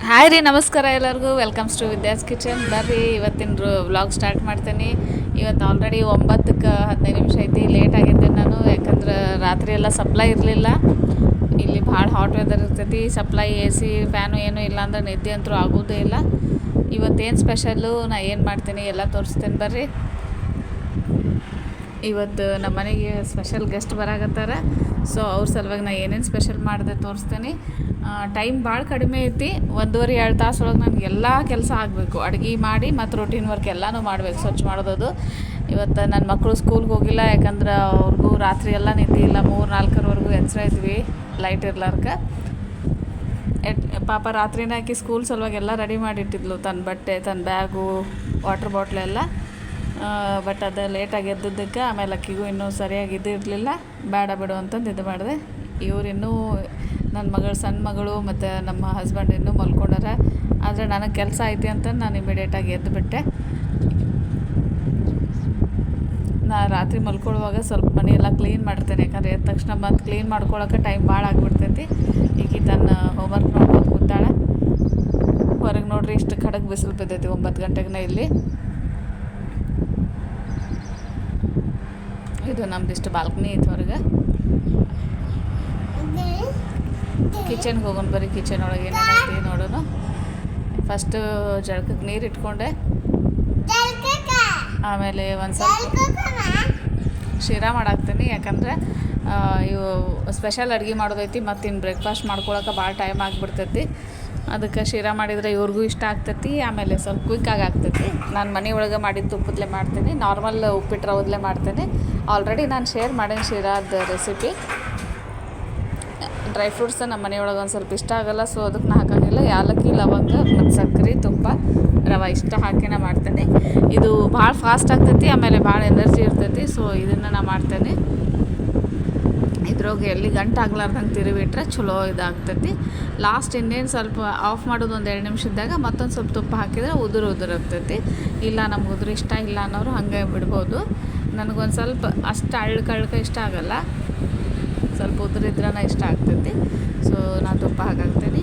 Hi ರೀ, ನಮಸ್ಕಾರ ಎಲ್ಲರಿಗೂ. Welcomes to Vidya's kitchen. ಬರ್ರಿ, ಇವತ್ತಿನ ವ್ಲಾಗ್ ಸ್ಟಾರ್ಟ್ ಮಾಡ್ತೀನಿ. ಇವತ್ತು ಆಲ್ರೆಡಿ 9:15 ಐತಿ. ಲೇಟ್ ಆಗಿದ್ದೆ ನಾನು, ಯಾಕಂದ್ರೆ ರಾತ್ರಿ ಎಲ್ಲ ಸಪ್ಲೈ ಇರಲಿಲ್ಲ. ಇಲ್ಲಿ ಭಾಳ ಹಾಟ್ ವೆದರ್ ಇರ್ತೈತಿ. ಸಪ್ಲೈ ಎ ಸಿ ಫ್ಯಾನು ಏನೂ ಇಲ್ಲ ಅಂದ್ರೆ ನಿದ್ದೆ ಅಂತೂ ಆಗೋದೇ ಇಲ್ಲ. ಇವತ್ತೇನು ಸ್ಪೆಷಲ್ಲು, ನಾ ಏನು ಮಾಡ್ತೀನಿ ಎಲ್ಲ ತೋರಿಸ್ತೇನೆ ಬರ್ರಿ. ಇವತ್ತು ನಮ್ಮ ಮನೆಗೆ ಸ್ಪೆಷಲ್ ಗೆಸ್ಟ್ ಬರಾಕತ್ತಾರ. ಸೊ ಅವ್ರ ಸಲುವಾಗಿ ನಾ ಏನೇನು ಸ್ಪೆಷಲ್ ಮಾಡಿದೆ ತೋರಿಸ್ತೀನಿ. ಟೈಮ್ ಭಾಳ ಕಡಿಮೆ ಐತಿ. 1.5-2 ತಾಸು ಒಳಗೆ ನನಗೆ ಎಲ್ಲ ಕೆಲಸ ಆಗಬೇಕು. ಅಡುಗೆ ಮಾಡಿ ಮತ್ತು ರೊಟೀನ್ ವರ್ಕ್ ಎಲ್ಲನೂ ಮಾಡಬೇಕು, ಸ್ವಚ್ಛ ಮಾಡೋದು. ಇವತ್ತು ನನ್ನ ಮಕ್ಕಳು ಸ್ಕೂಲ್ಗೆ ಹೋಗಿಲ್ಲ, ಯಾಕಂದ್ರೆ ಅವ್ರಿಗೂ ರಾತ್ರಿ ಎಲ್ಲ ನಿದ್ದೆ ಇಲ್ಲ. 3-4ವರೆಗೂ ಎಚ್ಚರ ಇದ್ವಿ ಲೈಟ್ ಇರ್ಲಾರ್ಕ. ಪಾಪ ರಾತ್ರಿನ ಹಾಕಿ ಸ್ಕೂಲ್ ಸಲುವಾಗಿ ಎಲ್ಲ ರೆಡಿ ಮಾಡಿಟ್ಟಿದ್ಲು, ತನ್ನ ಬಟ್ಟೆ, ತನ್ನ ಬ್ಯಾಗು, ವಾಟ್ರ್ ಬಾಟ್ಲೆಲ್ಲ. ಬಟ್ ಅದು ಲೇಟಾಗಿ ಎದ್ದದ್ದಕ್ಕೆ ಆಮೇಲೆ ಅಕ್ಕಿಗೂ ಇನ್ನೂ ಸರಿಯಾಗಿ ಇರಲಿಲ್ಲ. ಬೇಡ ಬಿಡು ಅಂತಂದು ಇದು ಮಾಡಿದೆ. ಇವರಿನ್ನೂ ನನ್ನ ಮಗಳು, ಸಣ್ಣ ಮಗಳು ಮತ್ತು ನಮ್ಮ ಹಸ್ಬೆಂಡ್ ಇನ್ನೂ ಮಲ್ಕೊಂಡಾರ. ಆದರೆ ನನಗೆ ಕೆಲಸ ಐತಿ ಅಂತ ನಾನು ಇಮಿಡಿಯೇಟಾಗಿ ಎದ್ದುಬಿಟ್ಟೆ. ನಾ ರಾತ್ರಿ ಮಲ್ಕೊಳ್ಳುವಾಗ ಸ್ವಲ್ಪ ಮನೆಯೆಲ್ಲ ಕ್ಲೀನ್ ಮಾಡ್ತೇನೆ, ಯಾಕಂದರೆ ಎದ್ದ ತಕ್ಷಣ ಮತ್ತು ಕ್ಲೀನ್ ಮಾಡ್ಕೊಳ್ಳೋಕೆ ಟೈಮ್ ಭಾಳ ಆಗಿಬಿಡ್ತೈತಿ. ಈಗ ತನ್ನ ಹೋಮ್ವರ್ಕ್ ನೋಡ್ಬೋದು ಕೂತಾಳೆ. ಹೊರಗೆ ನೋಡ್ರಿ, ಇಷ್ಟು ಖಡಕ್ ಬಿಸಿಲು ಬಿದ್ದೈತಿ 9 ಗಂಟೆಗೆ ಇಲ್ಲಿ. ಇದು ನಮ್ದಿಷ್ಟು ಬಾಲ್ಕನಿ ಐತೆ ಹೊರಗೆ. ಕಿಚನ್ಗೆ ಹೋಗೋಣ ಬರ್ರಿ. ಕಿಚನ್ ಒಳಗೆ ಏನೇನೈತಿ ನೋಡೋಣ. ಫಸ್ಟು ಜಳಕಕ್ಕೆ ನೀರು ಇಟ್ಕೊಂಡೆ, ಆಮೇಲೆ ಒಂದು ಸ್ವಲ್ಪ ಶಿರಾ ಮಾಡಾಕ್ತೀನಿ. ಯಾಕಂದರೆ ಇವು ಸ್ಪೆಷಲ್ ಅಡುಗೆ ಮಾಡೋದೈತಿ, ಮತ್ತು ಇನ್ನು ಬ್ರೇಕ್ಫಾಸ್ಟ್ ಮಾಡ್ಕೊಳಕ್ಕೆ ಭಾಳ ಟೈಮ್ ಆಗಿಬಿಡ್ತೈತಿ. ಅದಕ್ಕೆ ಶಿರಾ ಮಾಡಿದರೆ ಇವ್ರಿಗೂ ಇಷ್ಟ ಆಗ್ತೈತಿ. ಆಮೇಲೆ ಸ್ವಲ್ಪ ಕ್ವಿಕ್ಕಾಗಿ ಆಗ್ತೈತಿ. ನಾನು ಮನೆ ಒಳಗೆ ಮಾಡಿದ್ದು ತುಪ್ಪದಲ್ಲೇ ಮಾಡ್ತೀನಿ, ನಾರ್ಮಲ್ ಉಪ್ಪಿಟ್ಟು ರವದಲ್ಲೇ ಮಾಡ್ತೀನಿ. ಆಲ್ರೆಡಿ ನಾನು ಶೇರ್ ಮಾಡೀನಿ ಶಿರಾದ ರೆಸಿಪಿ. ಡ್ರೈ ಫ್ರೂಟ್ಸ್ ನಮ್ಮ ಮನೆಯೊಳಗೆ ಒಂದು ಸ್ವಲ್ಪ ಇಷ್ಟ ಆಗೋಲ್ಲ, ಸೊ ಅದಕ್ಕೆ ನಾ ಹಾಕೋಂಗಿಲ್ಲ. ಯಾಲಕ್ಕಿ, ಲವಂಗ ಮತ್ತು ಸಕ್ಕರೆ, ತುಪ್ಪ, ರವೆ ಇಷ್ಟ ಹಾಕಿನ ಮಾಡ್ತೇನೆ. ಇದು ಭಾಳ ಫಾಸ್ಟ್ ಆಗ್ತೈತಿ, ಆಮೇಲೆ ಭಾಳ ಎನರ್ಜಿ ಇರ್ತೈತಿ. ಸೊ ಇದನ್ನು ನಾ ಮಾಡ್ತೇನೆ. ಇದ್ರೊಳಗೆ ಎಲ್ಲಿ ಗಂಟು ಆಗ್ಲಾರ್ದಂಗೆ ತಿರುವಿಟ್ರೆ ಚಲೋ ಇದಾಗ್ತೈತಿ. ಲಾಸ್ಟ್ ಇನ್ನೇನು ಸ್ವಲ್ಪ ಆಫ್ ಮಾಡೋದು ಒಂದು 2 ನಿಮಿಷದಾಗ ಮತ್ತೊಂದು ಸ್ವಲ್ಪ ತುಪ್ಪ ಹಾಕಿದರೆ ಉದುರು ಆಗ್ತೈತಿ. ಇಲ್ಲ ನಮ್ಗೆ ಉದುರು ಇಷ್ಟ ಇಲ್ಲ ಅನ್ನೋರು ಹಾಗೆ ಬಿಡ್ಬೋದು. ನನಗೊಂದು ಸ್ವಲ್ಪ ಅಷ್ಟು ಅಳ್ಕ ಇಷ್ಟ ಆಗೋಲ್ಲ, ಸ್ವಲ್ಪ ಉದುರಿದ್ರೇ ಇಷ್ಟ ಆಗ್ತೈತಿ. ಸೊ ನಾನು ತುಪ್ಪ ಹಾಕಾಕ್ತೀನಿ.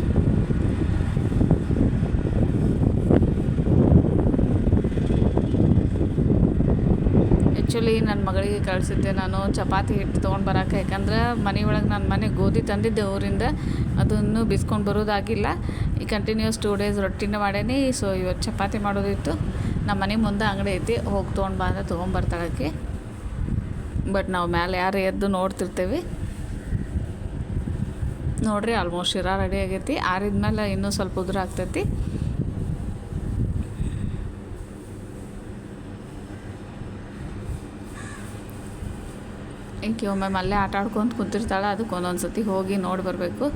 ಆ್ಯಕ್ಚುಲಿ ನನ್ನ ಮಗಳಿಗೆ ಕಳಿಸಿದ್ದೆ ನಾನು ಚಪಾತಿ ಹಿಟ್ಟು ತೊಗೊಂಡು ಬರೋಕೆ. ಯಾಕಂದ್ರೆ ಮನೆಯೊಳಗೆ ನಾನು ಮನೆ ಗೋಧಿ ತಂದಿದ್ದೆ ಊರಿಂದ, ಅದನ್ನು ಬಿಸ್ಕೊಂಡು ಬರೋದಾಗಿಲ್ಲ. ಈ ಕಂಟಿನ್ಯೂಸ್ 2 ಡೇಸ್ ರೊಟ್ಟಿನ ಮಾಡೇನಿ. ಸೊ ಇವತ್ತು ಚಪಾತಿ ಮಾಡೋದಿತ್ತು. ನಮ್ಮ ಮನೆ ಮುಂದೆ ಅಂಗಡಿ ಐತಿ, ಹೋಗಿ ತೊಗೊಂಡು ಬಂದರೆ ತೊಗೊಂಬರ್ತಾಳಕ್ಕೆ. ಬಟ್ ನಾವು ಮೇಲೆ ಯಾರು ಎದ್ದು ನೋಡ್ತಿರ್ತೀವಿ. ನೋಡಿರಿ, ಆಲ್ಮೋಸ್ಟ್ ಶಿರಾ ರೆಡಿ ಆಗೈತಿ. ಆರಿದ್ಮೇಲೆ ಇನ್ನೂ ಸ್ವಲ್ಪ ಉದುರು ಆಗ್ತೈತಿ. ಈಕೆ ಒಮ್ಮೆ ಅಲ್ಲೇ ಆಟ ಆಡ್ಕೊತ ಕುಂತಿರ್ತಾಳೆ. ಅದಕ್ಕೆ ಒಂದೊಂದು ಸತಿ ಹೋಗಿ ನೋಡಿ ಬರಬೇಕು.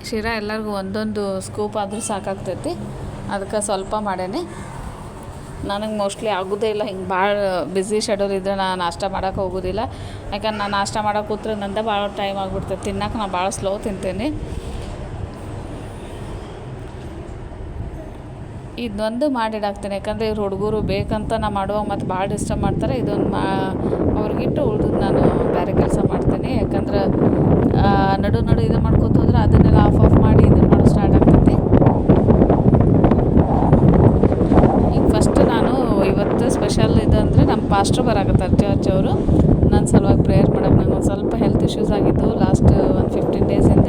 ಶಿರಾ ಎಲ್ಲರಿಗೂ ಒಂದೊಂದು ಸ್ಕೂಪ್ ಆದರೂ ಸಾಕಾಗ್ತೈತಿ. ಅದಕ್ಕೆ ಸ್ವಲ್ಪ ಮಾಡೇನಿ. ನನಗೆ ಮೋಸ್ಟ್ಲಿ ಆಗೋದೇ ಇಲ್ಲ, ಹಿಂಗೆ ಭಾಳ ಬ್ಯುಸಿ ಶೆಡ್ಯೂಲ್ ಇದ್ದರೆ ನಾನು ನಾಷ್ಟ ಮಾಡೋಕೆ ಹೋಗೋದಿಲ್ಲ. ಯಾಕಂದ್ರೆ ನಾನು ನಾಷ್ಟ ಮಾಡೋಕೆ ಕೂತ್ರೆ ನಂದೇ ಭಾಳ ಟೈಮ್ ಆಗಿಬಿಡ್ತೈತೆ. ತಿನ್ನೋಕೆ ನಾನು ಭಾಳ ಸ್ಲೋ ತಿಂತೇನೆ. ಇದೊಂದು ಮಾಡಿಡಾಕ್ತೇನೆ, ಯಾಕಂದರೆ ಇವ್ರು ಹುಡುಗರು ಬೇಕಂತ ನಾ ಮಾಡುವಾಗ ಮತ್ತು ಭಾಳ ಡಿಸ್ಟರ್ಬ್ ಮಾಡ್ತಾರೆ. ಇದೊಂದು ಅವ್ರಿಗಿಟ್ಟು ಉಳಿದು ನಾನು ಬೇರೆ ಕೆಲಸ ಮಾಡ್ತೇನೆ. ಯಾಕಂದ್ರೆ ನಡು ಇದು ಮಾಡ್ಕೊತ ಹೋದ್ರೆ ಅದನ್ನೆಲ್ಲ ಆಫ್ ಮಾಡಿ ಇದನ್ನು ಮಾಡೋ ಸ್ಟಾರ್ಟ್ ಆಗ್ತೈತಿ. ಈಗ ಫಸ್ಟ್ ನಾನು ಇವತ್ತು ಸ್ಪೆಷಲ್ ಇದು ಅಂದರೆ ನಮ್ಮ ಪಾಸ್ಟ್ರು ಬರಾಕತ್ತಾರೆ, ಚರ್ಚ್ ಅವರು. ನನ್ನ ಸಲುವಾಗಿ ಪ್ರೇಯರ್ ಮಾಡೋಕೆ. ನಂಗೆ ಒಂದು ಸ್ವಲ್ಪ ಹೆಲ್ತ್ ಇಶ್ಯೂಸ್ ಆಗಿದ್ದು ಲಾಸ್ಟ್ ಒಂದು 15 ಡೇಸಿಂದ.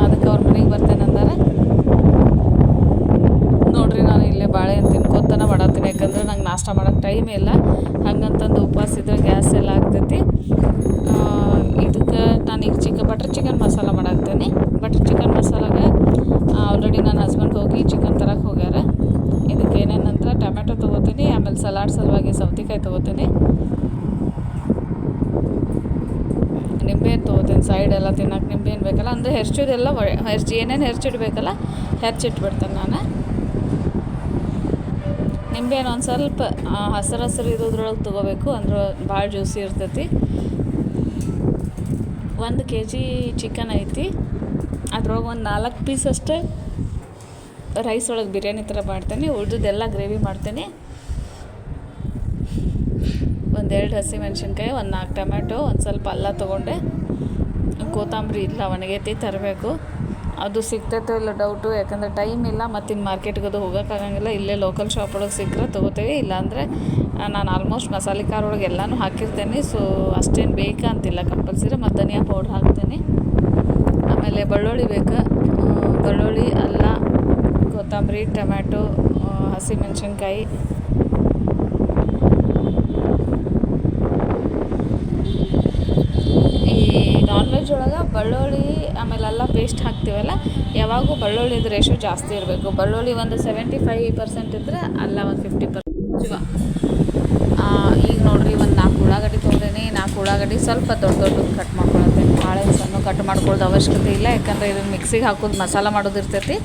ಅದಕ್ಕೆ ಅವ್ರ ಮನೆಗೆ ಬರ್ತೇನೆ ಅಂದಾರೆ. ನೋಡಿರಿ, ನಾನು ಇಲ್ಲೇ ಬಾಳೆಹಣ್ಣು ತಿನ್ಕೊತಾನೆ ಮಾಡತ್ತೀನಿ. ಯಾಕಂದ್ರೆ ನಂಗೆ ನಾಷ್ಟ ಮಾಡೋಕ್ಕೆ ಟೈಮೇ ಇಲ್ಲ. ಹಂಗಂತಂದು ಉಪವಾಸ ಇದ್ರೆ ಗ್ಯಾಸ್ ಎಲ್ಲ ಆಗ್ತೈತಿ. ಇದಕ್ಕೆ ನಾನು ಈಗ ಬಟರ್ ಚಿಕನ್ ಮಸಾಲ ಮಾಡಾಕ್ತೇನೆ. ಬಟರ್ ಚಿಕನ್ ಮಸಾಲಾಗೆ ಆಲ್ರೆಡಿ ನನ್ನ ಹಸ್ಬೆಂಡ್ ಹೋಗಿ ಚಿಕನ್ ತರಕ್ಕೆ ಹೋಗ್ಯಾರ. ಇದಕ್ಕೆ ಏನೇನಂದ್ರೆ ಟೊಮೆಟೊ ತೊಗೋತೀನಿ, ಆಮೇಲೆ ಸಲಾಡ್ ಸಲುವಾಗಿ ಸೌತೆಕಾಯಿ ತೊಗೋತೀನಿ, ನಿಂಬೆಹಣ್ಣು ತೊಗೋತೀನಿ. ಸೈಡ್ ಎಲ್ಲ ತಿನ್ನೋಕೆ ನಿಂಬೆಹಣ್ಣು ಬೇಕಲ್ಲ, ಅಂದರೆ ಹೆರ್ಚಿದೆಲ್ಲ ಏನೇನು ಹೆರ್ಚಿಡ್ಬೇಕಲ್ಲ ಹೆರ್ಚಿಟ್ಬಿಡ್ತೇನೆ ನಾನು. ನಿಂಬೆಹಣ್ಣು ಒಂದು ಸ್ವಲ್ಪ ಹಸಿರು ಇರೋದ್ರೊಳಗೆ ತೊಗೋಬೇಕು, ಅಂದ್ರೆ ಭಾಳ ಜ್ಯೂಸಿ ಇರ್ತೈತಿ. 1 kg ಚಿಕನ್ ಐತಿ. ಅದ್ರೊಳಗೆ ಒಂದು 4 ಪೀಸ್ ಅಷ್ಟೇ ರೈಸ್ ಒಳಗೆ ಬಿರಿಯಾನಿ ಥರ ಮಾಡ್ತೇನೆ. ಉಳಿದೆಲ್ಲ ಗ್ರೇವಿ ಮಾಡ್ತೇನೆ. 1-2 ಹಸಿಮೆಣ್ಸಿನ್ಕಾಯಿ, 1-4 ಟೊಮೆಟೊ, ಒಂದು ಸ್ವಲ್ಪ ಅಲ್ಲ ತೊಗೊಂಡೆ. ಕೊತ್ತಂಬರಿ ಇಲ್ಲ, ಒಣಗೈತಿ, ತರಬೇಕು. ಅದು ಸಿಗ್ತೈತೋ ಇಲ್ಲ ಡೌಟು, ಯಾಕಂದರೆ ಟೈಮ್ ಇಲ್ಲ. ಮತ್ತು ಇನ್ನು ಮಾರ್ಕೆಟ್ಗೆ ಅದು ಹೋಗೋಕ್ಕಾಗಂಗಿಲ್ಲ. ಇಲ್ಲೇ ಲೋಕಲ್ ಶಾಪ್ ಒಳಗೆ ಸಿಕ್ಕರೆ ತೊಗೋತೇವೆ. ಇಲ್ಲಾಂದರೆ ನಾನು ಆಲ್ಮೋಸ್ಟ್ ಮಸಾಲೆ ಖಾರ ಒಳಗೆ ಎಲ್ಲನೂ ಹಾಕಿರ್ತೇನೆ. ಸೊ ಅಷ್ಟೇನು ಬೇಕಾ ಅಂತಿಲ್ಲ ಕಂಪಲ್ಸರಿ. ಮತ್ತು ಧನಿಯಾ ಪೌಡ್ರ್ ಹಾಕ್ತೇನೆ. ಆಮೇಲೆ ಬೆಳ್ಳುಳ್ಳಿ ಬೇಕು. ಬೆಳ್ಳುಳ್ಳಿ, ಅಲ್ಲ, ಕೊತ್ತಂಬರಿ, ಟೊಮ್ಯಾಟೊ, ಹಸಿಮೆಣ್ಸಿನ್ಕಾಯಿ, ನಾನ್ ವೆಜ್ ಒಳಗೆ ಬೆಳ್ಳುಳ್ಳಿ ಆಮೇಲೆ ಎಲ್ಲ ಪೇಸ್ಟ್ ಹಾಕ್ತೀವಲ್ಲ, ಯಾವಾಗೂ ಬೆಳ್ಳುಳ್ಳಿದು ರೇಷು ಜಾಸ್ತಿ ಇರಬೇಕು. ಬೆಳ್ಳುಳ್ಳಿ ಒಂದು 75% ಇದ್ದರೆ ಅಲ್ಲ ಒಂದು 50%. ಈಗ ನೋಡಿರಿ, ಒಂದು 4 ಉಳ್ಳಾಗಡ್ಡಿ ತೊಗೊಂಡೇನಿ. 4 ಉಳ್ಳಾಗಡ್ಡಿ ಸ್ವಲ್ಪ ದೊಡ್ಡ ಕಟ್ ಮಾಡ್ಕೊಳತ್ತೇನೆ. ಭಾಳ ಸಣ್ಣ ಕಟ್ ಮಾಡ್ಕೊಳ್ಳೋದು ಅವಶ್ಯಕತೆ ಇಲ್ಲ, ಯಾಕಂದರೆ ಇದನ್ನು ಮಿಕ್ಸಿಗೆ ಹಾಕೋದು ಮಸಾಲ ಮಾಡೋದು ಇರ್ತೈತಿ.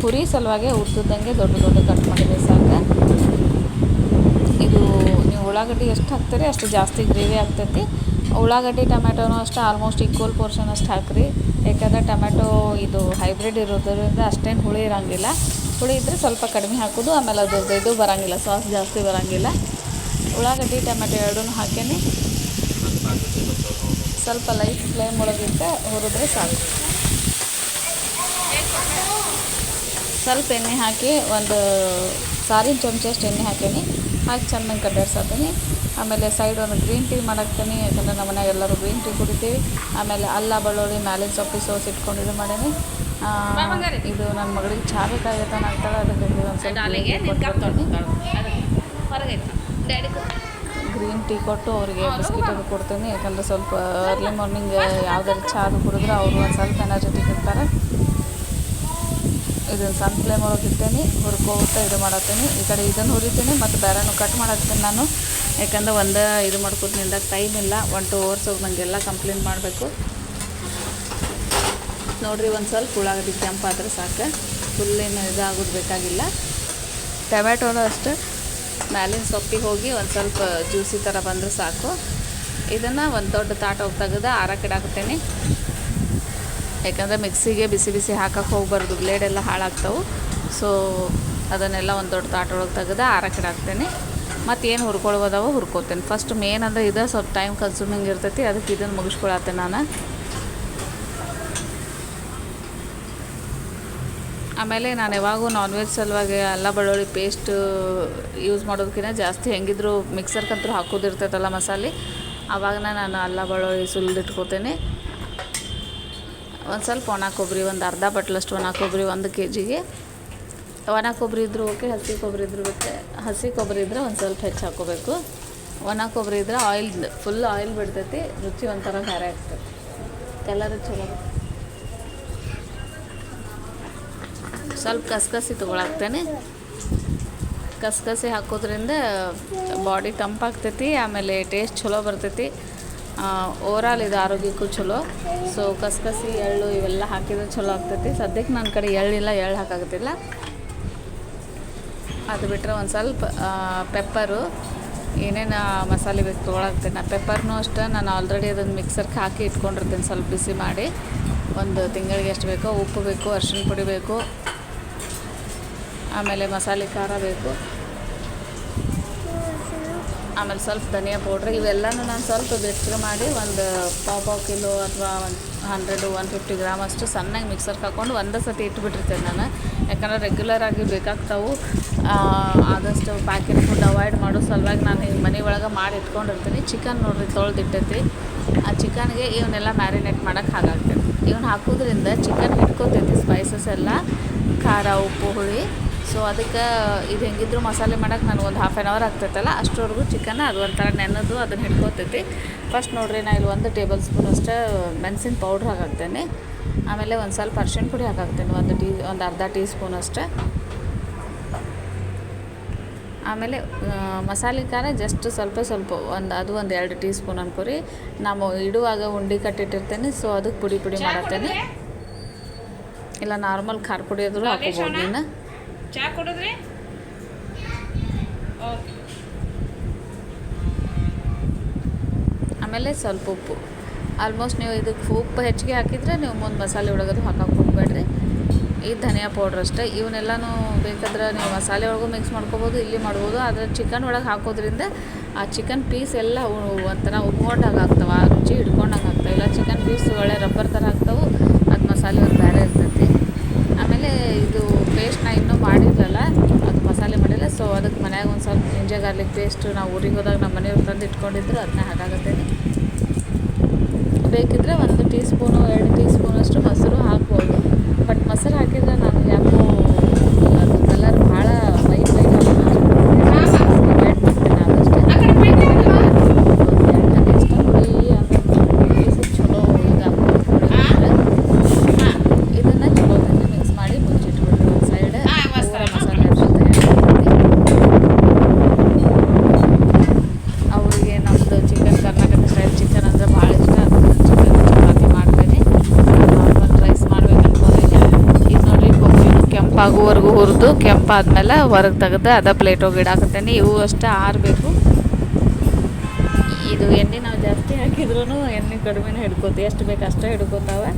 ಪುರಿ ಸಲುವಾಗಿ ಉದ್ದಂಗೆ ದೊಡ್ಡ ಕಟ್ ಮಾಡಿದ್ರೆ ಸಾಕು. ಇದು ನೀವು ಉಳ್ಳಾಗಡ್ಡಿ ಎಷ್ಟು ಹಾಕ್ತೀರಿ ಅಷ್ಟು ಜಾಸ್ತಿ ಗ್ರೇವಿ ಆಗ್ತೈತಿ. ಉಳ್ಳಾಗಡ್ಡಿ ಟೊಮ್ಯಾಟೊನೂ ಅಷ್ಟೇ ಆಲ್ಮೋಸ್ಟ್ ಈಕ್ವಲ್ ಪೋರ್ಷನ್ ಅಷ್ಟು ಹಾಕಿರಿ. ಯಾಕಂದರೆ ಟೊಮ್ಯಾಟೊ ಇದು ಹೈಬ್ರಿಡ್ ಇರೋದ್ರಿಂದ ಅಷ್ಟೇನು ಹುಳಿ ಇರೋಂಗಿಲ್ಲ. ಹುಳಿ ಇದ್ದರೆ ಸ್ವಲ್ಪ ಕಡಿಮೆ ಹಾಕೋದು. ಆಮೇಲೆ ಅದ್ರದ್ದು ಇದು ಬರೋಂಗಿಲ್ಲ, ಸಾಸ್ ಜಾಸ್ತಿ ಬರೋಂಗಿಲ್ಲ. ಉಳ್ಳಾಗಡ್ಡಿ ಟೊಮ್ಯಾಟೊ ಎರಡೂ ಹಾಕೇನಿ. ಸ್ವಲ್ಪ ಲೈಟ್ ಫ್ಲೇಮ್ ಒಳಗಿಟ್ಟು ಹುರಿದ್ರೆ ಸಾಕು. ಸ್ವಲ್ಪ ಎಣ್ಣೆ ಹಾಕಿ, ಒಂದು ಸಾರಿನ ಚಮಚಷ್ಟು ಎಣ್ಣೆ ಹಾಕೀನಿ. ಹಾಕಿ ಚೆನ್ನಾಗಿ ಕಡ್ಡಾಡ್ಸಾತೀನಿ. ಆಮೇಲೆ ಸೈಡ್ ಒಂದು ಗ್ರೀನ್ ಟೀ ಮಾಡಾಕ್ತೀನಿ, ಯಾಕಂದರೆ ನಮ್ಮ ಮನೆಯಾಗ ಎಲ್ಲರೂ ಗ್ರೀನ್ ಟೀ ಕುಡಿತೀವಿ. ಆಮೇಲೆ ಅಲ್ಲ, ಬೆಳ್ಳುಳ್ಳಿ, ಮ್ಯಾಲಿನ ಸೊಪ್ಪು ಸೋಸ್ ಇಟ್ಕೊಂಡು ಇದು ಮಾಡೀನಿ. ಇದು ನನ್ನ ಮಗಳಿಗೆ ಚಹಾ ಬೇಕಾಗೈತೆ ಅಂತಾಳೆ, ಅದಕ್ಕೆ ಒಂದು ಸ್ವಲ್ಪ ಗ್ರೀನ್ ಟೀ ಕೊಟ್ಟು ಅವರಿಗೆ ಬಿಸ್ಕಿಟ್ ಅದು ಕೊಡ್ತೀನಿ. ಯಾಕಂದರೆ ಸ್ವಲ್ಪ ಅರ್ಲಿ ಮಾರ್ನಿಂಗ್ ಯಾವ್ದಾದ್ರು ಚಹಾ ಅದು ಕುಡಿದ್ರೆ ಅವರು ಒಂದು ಸ್ವಲ್ಪ ಎನರ್ಜೆಟಿಕ್ ಇರ್ತಾರೆ. ಇದನ್ನು ಸಣ್ಣ ಫ್ಲೇಮ್ ಒಳಗೆ ಇಟ್ಟೇನಿ, ಹುರ್ಕೋತ ಇದು ಮಾಡತ್ತೀನಿ. ಈ ಕಡೆ ಇದನ್ನು ಹುರಿತೀನಿ ಮತ್ತು ಬೇರೆನೂ ಕಟ್ ಮಾಡತ್ತೀನಿ ನಾನು. ಯಾಕಂದರೆ ಒಂದೇ ಇದು ಮಾಡ್ಕೊತ ನಿಂದಾಗ ಟೈಮ್ ಇಲ್ಲ. 1 2 hours ನನಗೆಲ್ಲ ಕಂಪ್ಲೀಟ್ ಮಾಡಬೇಕು. ನೋಡಿರಿ, ಒಂದು ಸ್ವಲ್ಪ ಉಳ್ಳಾಗಡ್ಡಿ ಕೆಂಪಾದರೆ ಸಾಕು. ಫುಲ್ ಏನು ಇದಾಗೋದು ಬೇಕಾಗಿಲ್ಲ. ಟೊಮ್ಯಾಟೋನು ಅಷ್ಟೇ ಮ್ಯಾಲಿನ ಸೊಪ್ಪಿಗೆ ಹೋಗಿ ಒಂದು ಸ್ವಲ್ಪ ಜ್ಯೂಸಿ ಥರ ಬಂದರೆ ಸಾಕು. ಇದನ್ನು ಒಂದು ದೊಡ್ಡ ತಾಟೋಗಿ ತೆಗೆದು ಆರಕ್ಕಿಡಾಕ್ತೇನೆ. ಯಾಕಂದರೆ ಮಿಕ್ಸಿಗೆ ಬಿಸಿ ಹಾಕಕ್ಕೆ ಹೋಗ್ಬಾರ್ದು, ಬ್ಲೇಡೆಲ್ಲ ಹಾಳಾಗ್ತಾವೆ. ಸೊ ಅದನ್ನೆಲ್ಲ ಒಂದು ದೊಡ್ಡ ತಾಟೊಳಗೆ ತೆಗೆದು ಆರಕ್ಕಿಡಾಕ್ತೇನೆ. ಮತ್ತು ಏನು ಹುರ್ಕೊಳ್ಬೋದಾವ ಹುರ್ಕೋತೇನೆ. ಫಸ್ಟ್ ಮೇನ್ ಅಂದರೆ ಇದು ಸ್ವಲ್ಪ ಟೈಮ್ ಕನ್ಸ್ಯೂಮಿಂಗ್ ಇರ್ತೈತಿ, ಅದಕ್ಕೆ ಇದನ್ನು ಮುಗಿಸ್ಕೊಳತ್ತೇನೆ ನಾನು. ಆಮೇಲೆ ನಾನು ಯಾವಾಗೂ ನಾನ್ ವೆಜ್ ಸಲುವಾಗಿ ಅಲ್ಲ ಬೆಳ್ಳುಳ್ಳಿ ಪೇಸ್ಟ್ ಯೂಸ್ ಮಾಡೋದಕ್ಕಿಂತ ಜಾಸ್ತಿ ಹೆಂಗಿದ್ರು ಮಿಕ್ಸರ್ಗಂತೂ ಹಾಕೋದಿರ್ತೈತಲ್ಲ ಮಸಾಲೆ, ಆವಾಗ ನಾನು ಅಲ್ಲ ಬೆಳ್ಳುಳ್ಳಿ ಸುಲಿದಿಟ್ಕೋತೇನೆ. ಒಂದು ಸ್ವಲ್ಪ ಒಣ ಕೊಬ್ಬರಿ, ಒಂದು ಅರ್ಧ ಬಟ್ಲಷ್ಟು ಒಣ ಕೊಬ್ಬರಿ 1 kgಗೆ. ಒಣ ಕೊಬ್ಬರಿ ಇದ್ರೂ ಓಕೆ, ಹಸಿ ಕೊಬ್ಬರಿ ಇದ್ರೂ ಓಕೆ. ಹಸಿ ಕೊಬ್ಬರಿ ಇದ್ದರೆ ಒಂದು ಸ್ವಲ್ಪ ಹೆಚ್ಚು ಹಾಕೋಬೇಕು. ಒಣ ಕೊಬ್ಬರಿ ಇದ್ದರೆ ಫುಲ್ ಆಯಿಲ್ ಬಿಡ್ತೈತಿ, ರುಚಿ ಒಂಥರ ಬೇರೆ ಆಗ್ತೈತಿ, ಕಲರ್ ಚಲೋ. ಸ್ವಲ್ಪ ಕಸಕಸಿ ತೊಗೊಳಾಕ್ತೇನೆ. ಕಸಕಸಿ ಹಾಕೋದ್ರಿಂದ ಬಾಡಿ ತಂಪಾಗ್ತೈತಿ, ಆಮೇಲೆ ಟೇಸ್ಟ್ ಚಲೋ ಬರ್ತೈತಿ. ಓವರಾಲ್ ಇದು ಆರೋಗ್ಯಕ್ಕೂ ಚಲೋ. ಸೊ ಕಸಕಸಿ, ಎಳ್ಳು ಇವೆಲ್ಲ ಹಾಕಿದ್ರೆ ಚಲೋ ಆಗ್ತೈತಿ. ಸದ್ಯಕ್ಕೆ ನನ್ನ ಕಡೆ ಎಳ್ಳಿಲ್ಲ, ಎಳ್ಳು ಹಾಕಾಗತ್ತಿಲ್ಲ. ಅದು ಬಿಟ್ಟರೆ ಒಂದು ಸ್ವಲ್ಪ ಪೆಪ್ಪರು, ಏನೇನು ಮಸಾಲೆ ಬೇಕು ತೊಗೊಳಾಕ್ತೇನೆ. ಪೆಪ್ಪರ್ನೂ ಅಷ್ಟೇ ನಾನು ಆಲ್ರೆಡಿ ಅದನ್ನು ಮಿಕ್ಸರ್ಗೆ ಹಾಕಿ ಇಟ್ಕೊಂಡಿರ್ತೇನೆ, ಸ್ವಲ್ಪ ಬಿಸಿ ಮಾಡಿ. 1 ತಿಂಗಳಿಗೆ ಎಷ್ಟು ಬೇಕೋ ಉಪ್ಪು ಬೇಕು, ಅರಿಶಿಣ ಪುಡಿ ಬೇಕು, ಆಮೇಲೆ ಮಸಾಲೆ ಖಾರ ಬೇಕು, ಆಮೇಲೆ ಸ್ವಲ್ಪ ಧನಿಯಾ ಪೌಡ್ರ್. ಇವೆಲ್ಲನೂ ನಾನು ಸ್ವಲ್ಪ ಬೆಚ್ಚಗೆ ಮಾಡಿ ಒಂದು ಪಾವು ಕಿಲೋ ಅಥವಾ 100-150 ಗ್ರಾಮ್ ಅಷ್ಟು ಸಣ್ಣಗೆ ಮಿಕ್ಸರ್ಗೆ ಹಾಕ್ಕೊಂಡು ಒಂದೇ ಸತಿ ಇಟ್ಬಿಟ್ಟಿರ್ತೇನೆ ನಾನು. ಯಾಕಂದರೆ ರೆಗ್ಯುಲರಾಗಿ ಬೇಕಾಗ್ತಾವೆ. ಆದಷ್ಟು ಪ್ಯಾಕೆಟ್ ಫುಡ್ ಅವಾಯ್ಡ್ ಮಾಡೋ ಸಲುವಾಗಿ ನಾನು ಈಗ ಮನೆ ಒಳಗೆ ಮಾಡಿ ಇಟ್ಕೊಂಡಿರ್ತೀನಿ. ಚಿಕನ್ ನೋಡಿರಿ ತೊಳೆದಿಟ್ಟೈತಿ. ಆ ಚಿಕನ್ಗೆ ಇವನ್ನೆಲ್ಲ ಮ್ಯಾರಿನೇಟ್ ಮಾಡೋಕ್ಕೆ ಹಾಗಾಗ್ತೈತಿ. ಇವನ್ನ ಹಾಕೋದ್ರಿಂದ ಚಿಕನ್ ಹಿಡ್ಕೊತೈತಿ ಸ್ಪೈಸಸ್ ಎಲ್ಲ, ಖಾರ, ಉಪ್ಪು, ಹುಳಿ. ಸೊ ಅದಕ್ಕೆ ಇದು ಹೆಂಗಿದ್ರು ಮಸಾಲೆ ಮಾಡೋಕ್ಕೆ ನನಗೆ ಒಂದು 1/2 hour ಆಗ್ತೈತಲ್ಲ, ಅಷ್ಟರವರೆಗೂ ಚಿಕನ್ ಅದು ಒಂಥರ ನೆನೆದು ಅದನ್ನು ಹಿಡ್ಕೊತೈತಿ. ಫಸ್ಟ್ ನೋಡಿರಿ, ನಾನು ಇಲ್ಲಿ 1 ಟೇಬಲ್ ಸ್ಪೂನ್ ಅಷ್ಟೇ ಮೆಣಸಿನ ಪೌಡ್ರ್ ಹಾಕಾಕ್ತೇನೆ. ಆಮೇಲೆ ಒಂದು ಸ್ವಲ್ಪ ಅರಿಶಿಣ ಪುಡಿ ಹಾಕಾಕ್ತೇನೆ, ಒಂದು ಅರ್ಧ ಟೀ ಸ್ಪೂನ್ ಅಷ್ಟೇ. ಆಮೇಲೆ ಮಸಾಲೆ ಖಾರ ಜಸ್ಟ್ ಸ್ವಲ್ಪ ಅದು ಒಂದು 2 ಟೀ ಸ್ಪೂನ್ ಅನ್ಕೋರಿ. ನಾವು ಇಡುವಾಗ ಉಂಡೆ ಕಟ್ಟಿಟ್ಟಿರ್ತೇನೆ, ಸೊ ಅದಕ್ಕೆ ಪುಡಿ ಮಾಡತ್ತೇನೆ. ಇಲ್ಲ ನಾರ್ಮಲ್ ಖಾರ ಪುಡಿ ಆದರೂ ಹಾಕೋಬೋದು ನೀನು. ಚಹಾ ಕುಡಿದ್ರಿ? ಓಕೆ. ಆಮೇಲೆ ಸ್ವಲ್ಪ ಉಪ್ಪು. ಆಲ್ಮೋಸ್ಟ್ ನೀವು ಇದಕ್ಕೆ ಉಪ್ಪು ಹೆಚ್ಚಿಗೆ ಹಾಕಿದರೆ ನೀವು ಮುಂದೆ ಮಸಾಲೆ ಒಳಗದು ಹಾಕಕ್ಕೆ ಹೋಗಬೇಡ್ರಿ. ಈ ಧನಿಯಾ ಪೌಡ್ರ್ ಅಷ್ಟೇ. ಇವನ್ನೆಲ್ಲನೂ ಬೇಕಾದ್ರೆ ನೀವು ಮಸಾಲೆ ಒಳಗೂ ಮಿಕ್ಸ್ ಮಾಡ್ಕೊಬೋದು, ಇಲ್ಲಿ ಮಾಡ್ಬೋದು. ಆದರೆ ಚಿಕನ್ ಒಳಗೆ ಹಾಕೋದ್ರಿಂದ ಆ ಚಿಕನ್ ಪೀಸ್ ಎಲ್ಲ ಒಂಥರ ಉಮ್ಕೊಂಡಾಗ ಆಗ್ತವೆ, ಆ ರುಚಿ ಹಿಡ್ಕೊಂಡಂಗೆ ಆಗ್ತವೆ. ಇಲ್ಲ ಚಿಕನ್ ಪೀಸ್ ಒಳ್ಳೆ ರಬ್ಬರ್ ಥರ ಆಗ್ತವೆ, ಅದು ಮಸಾಲೆ ಒಂದು ಬೇರೆ ಇರ್ತೈತಿ. ಆಮೇಲೆ ಇದು ಪೇಸ್ಟ್ ಇನ್ನೂ ಮಾಡಿರಲ್ಲ, ಅದು ಮಸಾಲೆ ಮಾಡಿಲ್ಲ. ಸೊ ಅದಕ್ಕೆ ಮನ್ಯಾಗ ಒಂದು ಸ್ವಲ್ಪ ಜಿಂಜರ್ ಗಾರ್ಲಿಕ್ ಪೇಸ್ಟ್ ನಾವು ಊರಿಗೆ ಹೋದಾಗ ನಮ್ಮ ಮನೆಯವ್ರು ತಂದು ಇಟ್ಕೊಂಡಿದ್ರು, ಅದನ್ನ ಹಾಕಾಗತ್ತೇನೆ. ಬೇಕಿದ್ರೆ 1 ಟೀ ಸ್ಪೂನು 2 ಟೀ ಸ್ಪೂನಷ್ಟು ಮೊಸರು ಹಾಕ್ಬೋದು. ಬಟ್ ಮೊಸರು ಹಾಕಿದ್ರೆ ನಾನು ಯಾಕೋ ಅದು ಕಲರ್ ಭಾಳ ವೈಟ್ ಅವಾಯ್ಡ್ ಮಾಡ್ತೀನಿ ಆದಷ್ಟು. ಚಲೋ ಇದನ್ನು ಚಲೋ ಮಿಕ್ಸ್ ಮಾಡಿ ಮುಚ್ಚಿಟ್ಬಿಡ್ರಿ ಒಂದು ಸೈಡ್. ಮಸಾಲೆ ಅವರಿಗೆ ನಮ್ಮದು ಚಿಕನ್ ಕರ್ನಾಟಕ ಸ್ಟೈಲ್ ಚಿಕನ್ ಅಂದರೆ ಭಾಳ ಇಷ್ಟ. ಚಿಕನ್ ಚಪಾತಿ ಮಾಡ್ತೀನಿ, ಒಂದು ರೈಸ್ ಮಾಡ್ಬೇಕು ಅನ್ಕೊಂಡಿದ್ದೆ. ಈಗ ನೋಡಿರಿ ಕೊಬ್ಬಿನೂ ಕೆಂಪಾಗುವವರೆಗೂ ಹುರಿದು ಕೆಂಪಾದ್ಮೇಲೆ ಹೊರಗೆ ತೆಗೆದು ಅದ ಪ್ಲೇಟೋಗಿ ಇಡಾಕತ್ತೇನೆ. ಇವು ಅಷ್ಟೇ ಆರಬೇಕು. ಇದು ಎಣ್ಣೆ ನಾವು ಜಾಸ್ತಿ ಹಾಕಿದ್ರೂ ಎಣ್ಣೆ ಕಡಿಮೆನೇ ಹಿಡ್ಕೋತೀವಿ, ಎಷ್ಟು ಬೇಕು ಅಷ್ಟೇ ಹಿಡ್ಕೋತಾವೆ.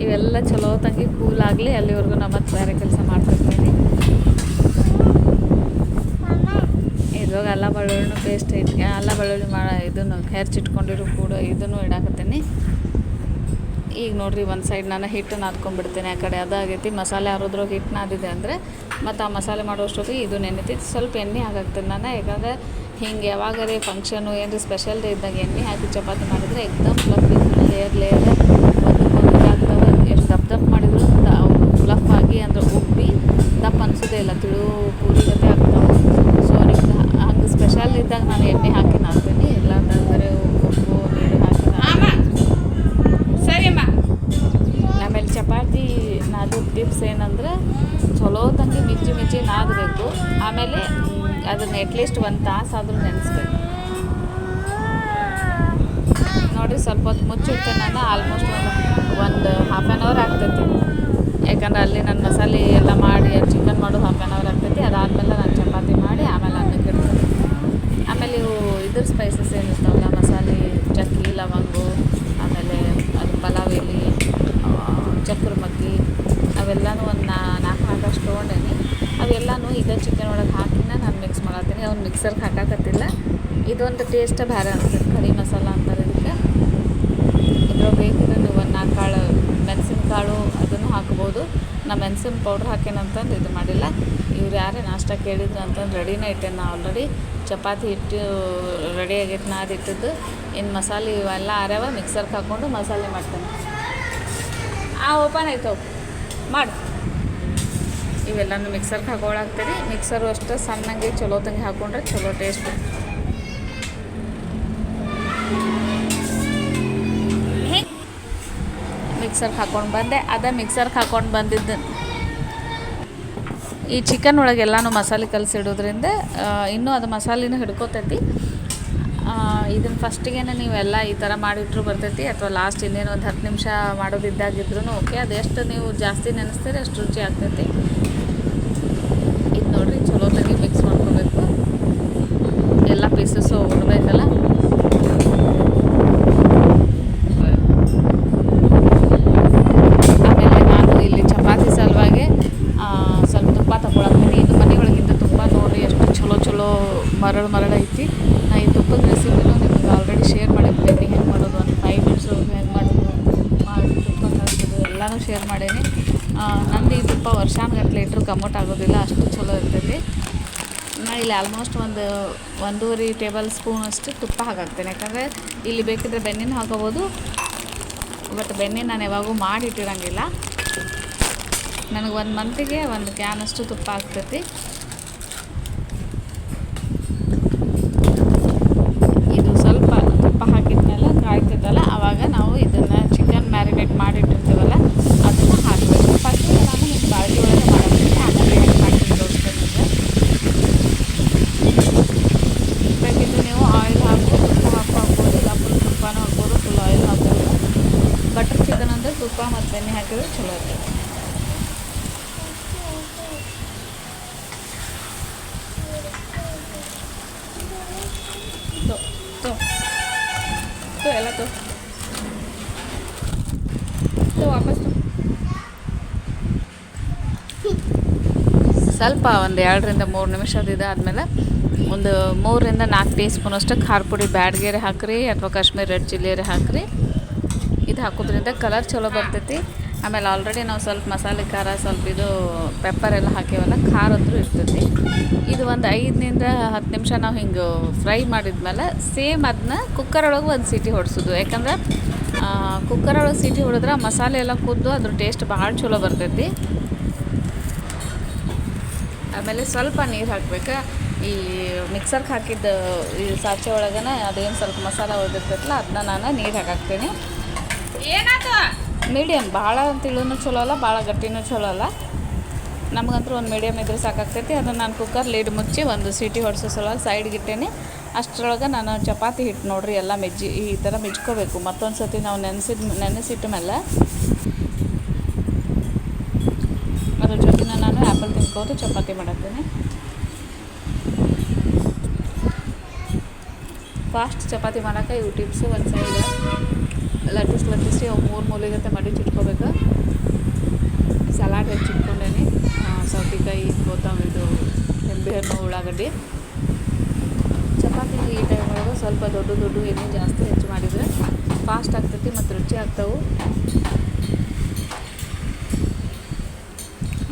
ಇವೆಲ್ಲ ಚಲೋ ತಂಗಿ ಕೂಲ್ ಆಗಲಿ, ಅಲ್ಲಿವರೆಗೂ ನಾವು ಮತ್ತೆ ಬೇರೆ ಕೆಲಸ ಮಾಡ್ತಿರ್ತೀನಿ. ಇದ್ರಾಗ ಅಲ್ಲ ಬೆಳ್ಳುಳ್ಳಿನೂ ಪೇಸ್ಟ್ ಅಲ್ಲ ಬೆಳ್ಳುಳ್ಳಿ ಇದನ್ನು ಹೆರ್ಚಿಟ್ಕೊಂಡಿರೋ ಕೂಡ ಇದನ್ನು ಇಡಾಕತ್ತೀನಿ. ಈಗ ನೋಡಿರಿ ಒಂದು ಸೈಡ್ ನಾನು ಹಿಟ್ಟು ನಾದ್ಕೊಂಡ್ಬಿಡ್ತೀನಿ, ಆ ಕಡೆ ಅದಾಗೈತಿ. ಮಸಾಲೆ ಯಾರೋದ್ರಾಗ ಹಿಟ್ಟು ನಾದಿದೆ ಅಂದರೆ ಮತ್ತು ಆ ಮಸಾಲೆ ಮಾಡೋಷ್ಟೊತ್ತಿಗೆ ಇದು ನೆನೆತೈತಿ. ಸ್ವಲ್ಪ ಎಣ್ಣೆ ಹಾಕಾಗ್ತೀನಿ ನಾನು, ಯಾಕಂದರೆ ಹಿಂಗೆ ಯಾವಾಗರೇ ಫಂಕ್ಷನು ಏನಾರ ಸ್ಪೆಷಲ್ ಡೇ ಇದ್ದಾಗ ಎಣ್ಣೆ ಹಾಕಿ ಚಪಾತಿ ಮಾಡಿದರೆ ಎಕ್ದಮ್ ಫ್ಲಫ್ ಲೇಯರ್ ಒಂದು ಆಗ್ತವೆ. ಎಷ್ಟು ದಪ್ಪ ಮಾಡಿದ್ರು ಫ್ಲಫ್ ಆಗಿ ಅಂದರೆ ಉಬ್ಬಿ ದಪ್ಪ ಅನಿಸೋದೇ ಇಲ್ಲ, ತಿಳು ಪೂರಿ ಜೊತೆ ಆಗ್ತಾವೆ. ಸೊ ನಿಮ್ಗೆ ಹಂಗೆ ಸ್ಪೆಷಲ್ ಇದ್ದಾಗ ನಾನು ಎಣ್ಣೆ ಹಾಕಿ ನಾದ್ತೀನಿ, ಇಲ್ಲ ಅಂತಂದರೆ ಉಪ್ಪು ನೀರು ಹಾಕಿ ಸರಿಯಮ್ಮ. ಆಮೇಲೆ ಚಪಾತಿ ನಾದು ಟಿಪ್ಸ್ ಏನಂದ್ರೆ ಚಲೋ ತಂಗಿ ಮಿಚ್ಚಿ ನಾದಬೇಕು. ಆಮೇಲೆ ಅದನ್ನು ಅಟ್ಲೀಸ್ಟ್ 1 ತಾಸಾದರೂ ನೆನೆಸ್ಬೇಕು. ನೋಡಿರಿ ಸ್ವಲ್ಪ ಹೊತ್ತು ಮುಚ್ಚಿಡ್ತೇನೆ ನಾನು. ಆಲ್ಮೋಸ್ಟ್ ಒಂದು ಹಾಫ್ ಆನ್ ಅವರ್ ಆಗ್ತೈತಿ, ಯಾಕಂದ್ರೆ ಅಲ್ಲಿ ನಾನು ಮಸಾಲೆ ಎಲ್ಲ ಮಾಡಿ ಚಿಕನ್ ಮಾಡೋದು ಹಾಫ್ ಆನ್ ಅವರ್ ಆಗ್ತೈತಿ. ಅದಾದಮೇಲೆ ನಾನು ಚಪಾತಿ ಮಾಡಿ ಆಮೇಲೆ ಅನ್ನಕ್ಕೆ ಇಡ್ತೀನಿ. ಆಮೇಲೆ ಇವು ಇದ್ರ ಸ್ಪೈಸಸ್ ಏನಿರ್ತಾವಲ್ಲ, ಮಸಾಲೆ ಚಕ್ಕಿ ಲವಂಗು, ಆಮೇಲೆ ಅದು ಪಲಾವ್ ಎಲೆ, ಚಕ್ರ ಮಗ್ಗಿ, ಅವೆಲ್ಲನೂ ಒಂದು 4-5 ತೊಗೊಂಡೇನಿ. ಅವೆಲ್ಲನೂ ಇದೇ ಚಿಕನ್ ಒಳಗೆ ಹಾಕಿನ ನಾನು ಮಿಕ್ಸ್ ಮಾಡತ್ತೀನಿ. ಅವ್ನು ಮಿಕ್ಸರ್ಗೆ ಹಾಕಾಕತ್ತಿಲ್ಲ. ಇದೊಂದು ಟೇಸ್ಟ್ ಬೇರೆ ಅನ್ಸುತ್ತೆ, ಕರಿ ಮಸಾಲ ಅಂತಾರೆ ಇದಕ್ಕೆ. ಇದ್ರೊಳಗೆ ಬೇಕಿದ್ರೆ ನೀವು 4 ಕಾಳು ಮೆಣಸಿನಕಾಳು ಅದನ್ನು ಹಾಕ್ಬೋದು. ನಾ ಮೆಣಸಿನ ಪೌಡ್ರ್ ಹಾಕೇನಂತಂದು ಇದು ಮಾಡಿಲ್ಲ. ಇವ್ರು ಯಾರೇ ನಾಷ್ಟ ಕೇಳಿದ್ರು ಅಂತಂದು ರೆಡಿನೇ ಇಟ್ಟೇನೆ ನಾ ಆಲ್ರೆಡಿ. ಚಪಾತಿ ಹಿಟ್ಟು ರೆಡಿ ಆಗೈತೆ ನಾದಿಟ್ಟಿದ್ದು. ಇನ್ನು ಮಸಾಲೆ ಇವೆಲ್ಲ ಆರ್ಯಾವ ಮಿಕ್ಸರ್ಗೆ ಹಾಕ್ಕೊಂಡು ಮಸಾಲೆ ಮಾಡ್ತೇನೆ. ಓಪನ್ ಆಯ್ತು ಮಾಡಿ. ಇವೆಲ್ಲನೂ ಮಿಕ್ಸರ್ಗೆ ಹಾಕೊಳಾಗ್ತೀರಿ. ಮಿಕ್ಸರು ಅಷ್ಟು ಸಣ್ಣಗೆ ಚಲೋ ತಂಗಿ ಹಾಕ್ಕೊಂಡ್ರೆ ಚಲೋ ಟೇಸ್ಟ್. ಮಿಕ್ಸರ್ಗೆ ಹಾಕ್ಕೊಂಡು ಬಂದೆ. ಅದೇ ಮಿಕ್ಸರ್ಗೆ ಹಾಕ್ಕೊಂಡು ಬಂದಿದ್ದು ಈ ಚಿಕನ್ ಒಳಗೆಲ್ಲನೂ ಮಸಾಲೆ ಕಲಸಿಡೋದ್ರಿಂದ ಇನ್ನೂ ಅದು ಮಸಾಲೆನೂ ಹಿಡ್ಕೋತೈತಿ. ಇದನ್ನು ಫಸ್ಟಿಗೇನೆ ನೀವೆಲ್ಲ ಈ ಥರ ಮಾಡಿಟ್ರು ಬರ್ತೈತಿ, ಅಥವಾ ಲಾಸ್ಟ್ ಇನ್ನೇನು ಒಂದು 10 ನಿಮಿಷ ಮಾಡೋದಿದ್ದಾಗಿದ್ರೂ ಓಕೆ. ಅದೆಷ್ಟು ನೀವು ಜಾಸ್ತಿ ನೆನೆಸ್ತೀರಿ ಅಷ್ಟು ರುಚಿ ಆಗ್ತೈತಿ. ಇದು ನೋಡಿರಿ ಚಲೋ ತಂಗಿ ಮಿಕ್ಸ್ ಮಾಡ್ಕೋಬೇಕು, ಎಲ್ಲ ಪೀಸಸ್ಸು ಉಡ್ಬೇಕಲ್ಲ. ಆಮೇಲೆ ನಾನು ಇಲ್ಲಿ ಚಪಾತಿ ಸಲುವಾಗಿ ಸ್ವಲ್ಪ ತುಪ್ಪ ತಗೊಳತ್ತೀನಿ. ಇದು ಮನೆಯೊಳಗಿಂದ ತುಪ್ಪ ನೋಡಿರಿ ಎಷ್ಟು ಚಲೋ ಮರಳು ಐತಿ. ನಾ ಈ ತುಪ್ಪದ ರೆಸಿಪಿನೂ ನಿಮ್ಗೆ ಆಲ್ರೆಡಿ ಶೇರ್ ಮಾಡಿರ್ತೀನಿ, ಹೆಂಗೆ ಮಾಡೋದು ಒಂದು 5 ಮಿನಿಟ್ಸು ಹೆಂಗೆ ಮಾಡೋದು ಮಾಡಿ ತುಪ್ಪ ಕಲಿಸೋದು ಎಲ್ಲನೂ ಶೇರ್ ಮಾಡೀನಿ. ನಂದು ಈ ತುಪ್ಪ ವರ್ಷಾನುಗಟ್ಟಲೆ ಇಟ್ಟರು ಕಮ್ಮಟ್ ಆಗೋದಿಲ್ಲ, ಅಷ್ಟು ಚಲೋ ಇರ್ತೈತಿ. ನಾನು ಇಲ್ಲಿ ಆಲ್ಮೋಸ್ಟ್ ಒಂದು 1.5 ಟೇಬಲ್ ಸ್ಪೂನಷ್ಟು ತುಪ್ಪ ಹಾಕಾಕ್ತೇನೆ. ಯಾಕಂದರೆ ಇಲ್ಲಿ ಬೇಕಿದ್ರೆ ಬೆಣ್ಣೆನೂ ಹಾಕೋಬೋದು, ಬಟ್ ಬೆಣ್ಣೆ ನಾನು ಯಾವಾಗೂ ಮಾಡಿಟ್ಟಿರೋಂಗಿಲ್ಲ. ನನಗೆ 1 ಮಂತಿಗೆ 1 ಕ್ಯಾನಷ್ಟು ತುಪ್ಪ ಆಗ್ತೈತಿ. ಇದು ಸ್ವಲ್ಪ ತುಪ್ಪ ಹಾಕಿದ್ಮೇಲೆ ಕಾಯ್ತೈತಲ್ಲ, ಆವಾಗ ನಾವು ಇದನ್ನು ಚಿಕನ್ ಮ್ಯಾರಿನೇಟ್ ಮಾಡಿಟ್ಟಿರ್ತೀವಲ್ಲ ಅದನ್ನು ಹಾಕಬೇಕು. ಫಸ್ಟ್ ನಾನು ನಿಮ್ಗೆ ಬಾಳ್ಗೆ ಒಳಗೆ ಮಾಡೋದಕ್ಕೆ ಆಮೇಲೆ ಹೆಂಗೆ ಮಾಡ್ತೀನಿ ತೋರಿಸ್ತೇನೆ. ಬೇಕಿದ್ರೆ ನೀವು ಆಯಿಲ್ ಹಾಕ್ಬೋದು, ತುಪ್ಪ ಹಾಕ್ಬೋದು, ಇಲ್ಲ ಫುಲ್ ತುಪ್ಪನೂ ಹಾಕ್ಬೋದು, ಫುಲ್ ಆಯಿಲ್ ಹಾಕ್ಬೋದು. ಬಟರ್ ಚಿಕನ್ ಅಂದರೆ ತುಪ್ಪ ಮತ್ತು ಬೆಣ್ಣೆ ಹಾಕಿದ್ರೆ ಚಲೋ ಇರ್ತೈತೆ. तो वापस तो ಸ್ವಲ್ಪ ಒಂದು 2-3 ನಿಮಿಷದ ಇದಾದಮೇಲೆ ಒಂದು 3-4 ಟೀ ಸ್ಪೂನಷ್ಟು ಖಾರ ಪುಡಿ ಬ್ಯಾಡಗೆರೆ ಹಾಕಿರಿ ಅಥವಾ ಕಾಶ್ಮೀರಿ ರೆಡ್ ಚಿಲ್ಲಿಯರೆ ಹಾಕಿರಿ. ಇದು ಹಾಕೋದ್ರಿಂದ ಕಲರ್ ಚಲೋ ಬರ್ತೈತಿ. ಆಮೇಲೆ ಆಲ್ರೆಡಿ ನಾವು ಸ್ವಲ್ಪ ಮಸಾಲೆ ಖಾರ ಸ್ವಲ್ಪ ಇದು ಪೆಪ್ಪರ್ ಎಲ್ಲ ಹಾಕೇವಲ್ಲ, ಖಾರ ಅಂತೂ ಇರ್ತೈತಿ. ಇದು ಒಂದು 5-10 ನಿಮಿಷ ನಾವು ಹಿಂಗೆ ಫ್ರೈ ಮಾಡಿದ್ಮೇಲೆ ಸೇಮ್ ಅದನ್ನ ಕುಕ್ಕರ್ ಒಳಗೆ ಒಂದು ಸೀಟಿ ಹೊಡ್ಸೋದು. ಯಾಕಂದ್ರೆ ಕುಕ್ಕರ್ ಒಳಗೆ ಸೀಟಿ ಹೊಡೆದ್ರೆ ಮಸಾಲೆ ಎಲ್ಲ ಕುದ್ದು ಅದ್ರ ಟೇಸ್ಟ್ ಭಾಳ ಚಲೋ ಬರ್ತೈತಿ. ಆಮೇಲೆ ಸ್ವಲ್ಪ ನೀರು ಹಾಕ್ಬೇಕು. ಈ ಮಿಕ್ಸರ್ಗೆ ಹಾಕಿದ್ದು ಈ ಸಾಚೆ ಒಳಗನ ಅದೇನು ಸ್ವಲ್ಪ ಮಸಾಲ ಉಳಿದಿರ್ತೈತಲ್ಲ ಅದನ್ನ ನಾನು ನೀರು ಹಾಕಾಕ್ತೀನಿ. ಏನಾಯ್ತು ಮೀಡಿಯಮ್, ಭಾಳ ತಿಳುನೂ ಚಲೋ ಅಲ್ಲ, ಭಾಳ ಗಟ್ಟಿನೂ ಚಲೋ ಅಲ್ಲ. ನಮಗಂತೂ ಒಂದು ಮೀಡಿಯಮ್ ಇದ್ರೆ ಸಾಕಾಗ್ತೈತಿ. ಅದನ್ನು ನಾನು ಕುಕ್ಕರ್ ಲೀಡ್ ಮುಚ್ಚಿ ಒಂದು ಸೀಟಿ ಹೊಡ್ಸೋ ಸಲುವಾಗಿ ಸೈಡ್ಗೆ ಇಟ್ಟೇನೆ. ಅಷ್ಟರೊಳಗೆ ನಾನು ಚಪಾತಿ ಹಿಟ್ಟು ನೋಡಿರಿ ಎಲ್ಲ ಈ ಥರ ಮಿಜ್ಕೋಬೇಕು. ಮತ್ತೊಂದು ಸತಿ ನಾವು ನೆನೆಸಿಟ್ಟ ಮೇಲೆ ಅದ್ರ ಜೊತೆ ನಾನು ಆ್ಯಪಲ್ ತಿನ್ಕೋದು ಚಪಾತಿ ಮಾಡತ್ತೀನಿ. ಫಾಸ್ಟ್ ಚಪಾತಿ ಮಾಡೋಕೆ ಇವು ಟಿಪ್ಸು. ಒಂದು ಸೈಡ್ ಲಟ್ಟಿಸಿ ಅವು 3 ಮೂಲೆಗತ್ತೆ ಮಡಿಚಿಟ್ಕೋಬೇಕು. ಸಲಾಡ್ ಹೆಚ್ಚಿಟ್ಕೊಂಡೇನಿ, ಸೌತೆಕಾಯಿ, ಕೊತ್ತಂಬರಿ, ಇದು ನಿಂಬೆಹಣ್ಣು, ಉಳ್ಳಾಗಡ್ಡಿ. ಚಪಾತಿ ಈ ಟೈಮ್ ಒಳಗೆ ಸ್ವಲ್ಪ ದೊಡ್ಡ ಎಣ್ಣೆ ಜಾಸ್ತಿ ಹೆಚ್ಚು ಮಾಡಿದರೆ ಫಾಸ್ಟ್ ಆಗ್ತೈತಿ ಮತ್ತು ರುಚಿ ಆಗ್ತಾವೆ.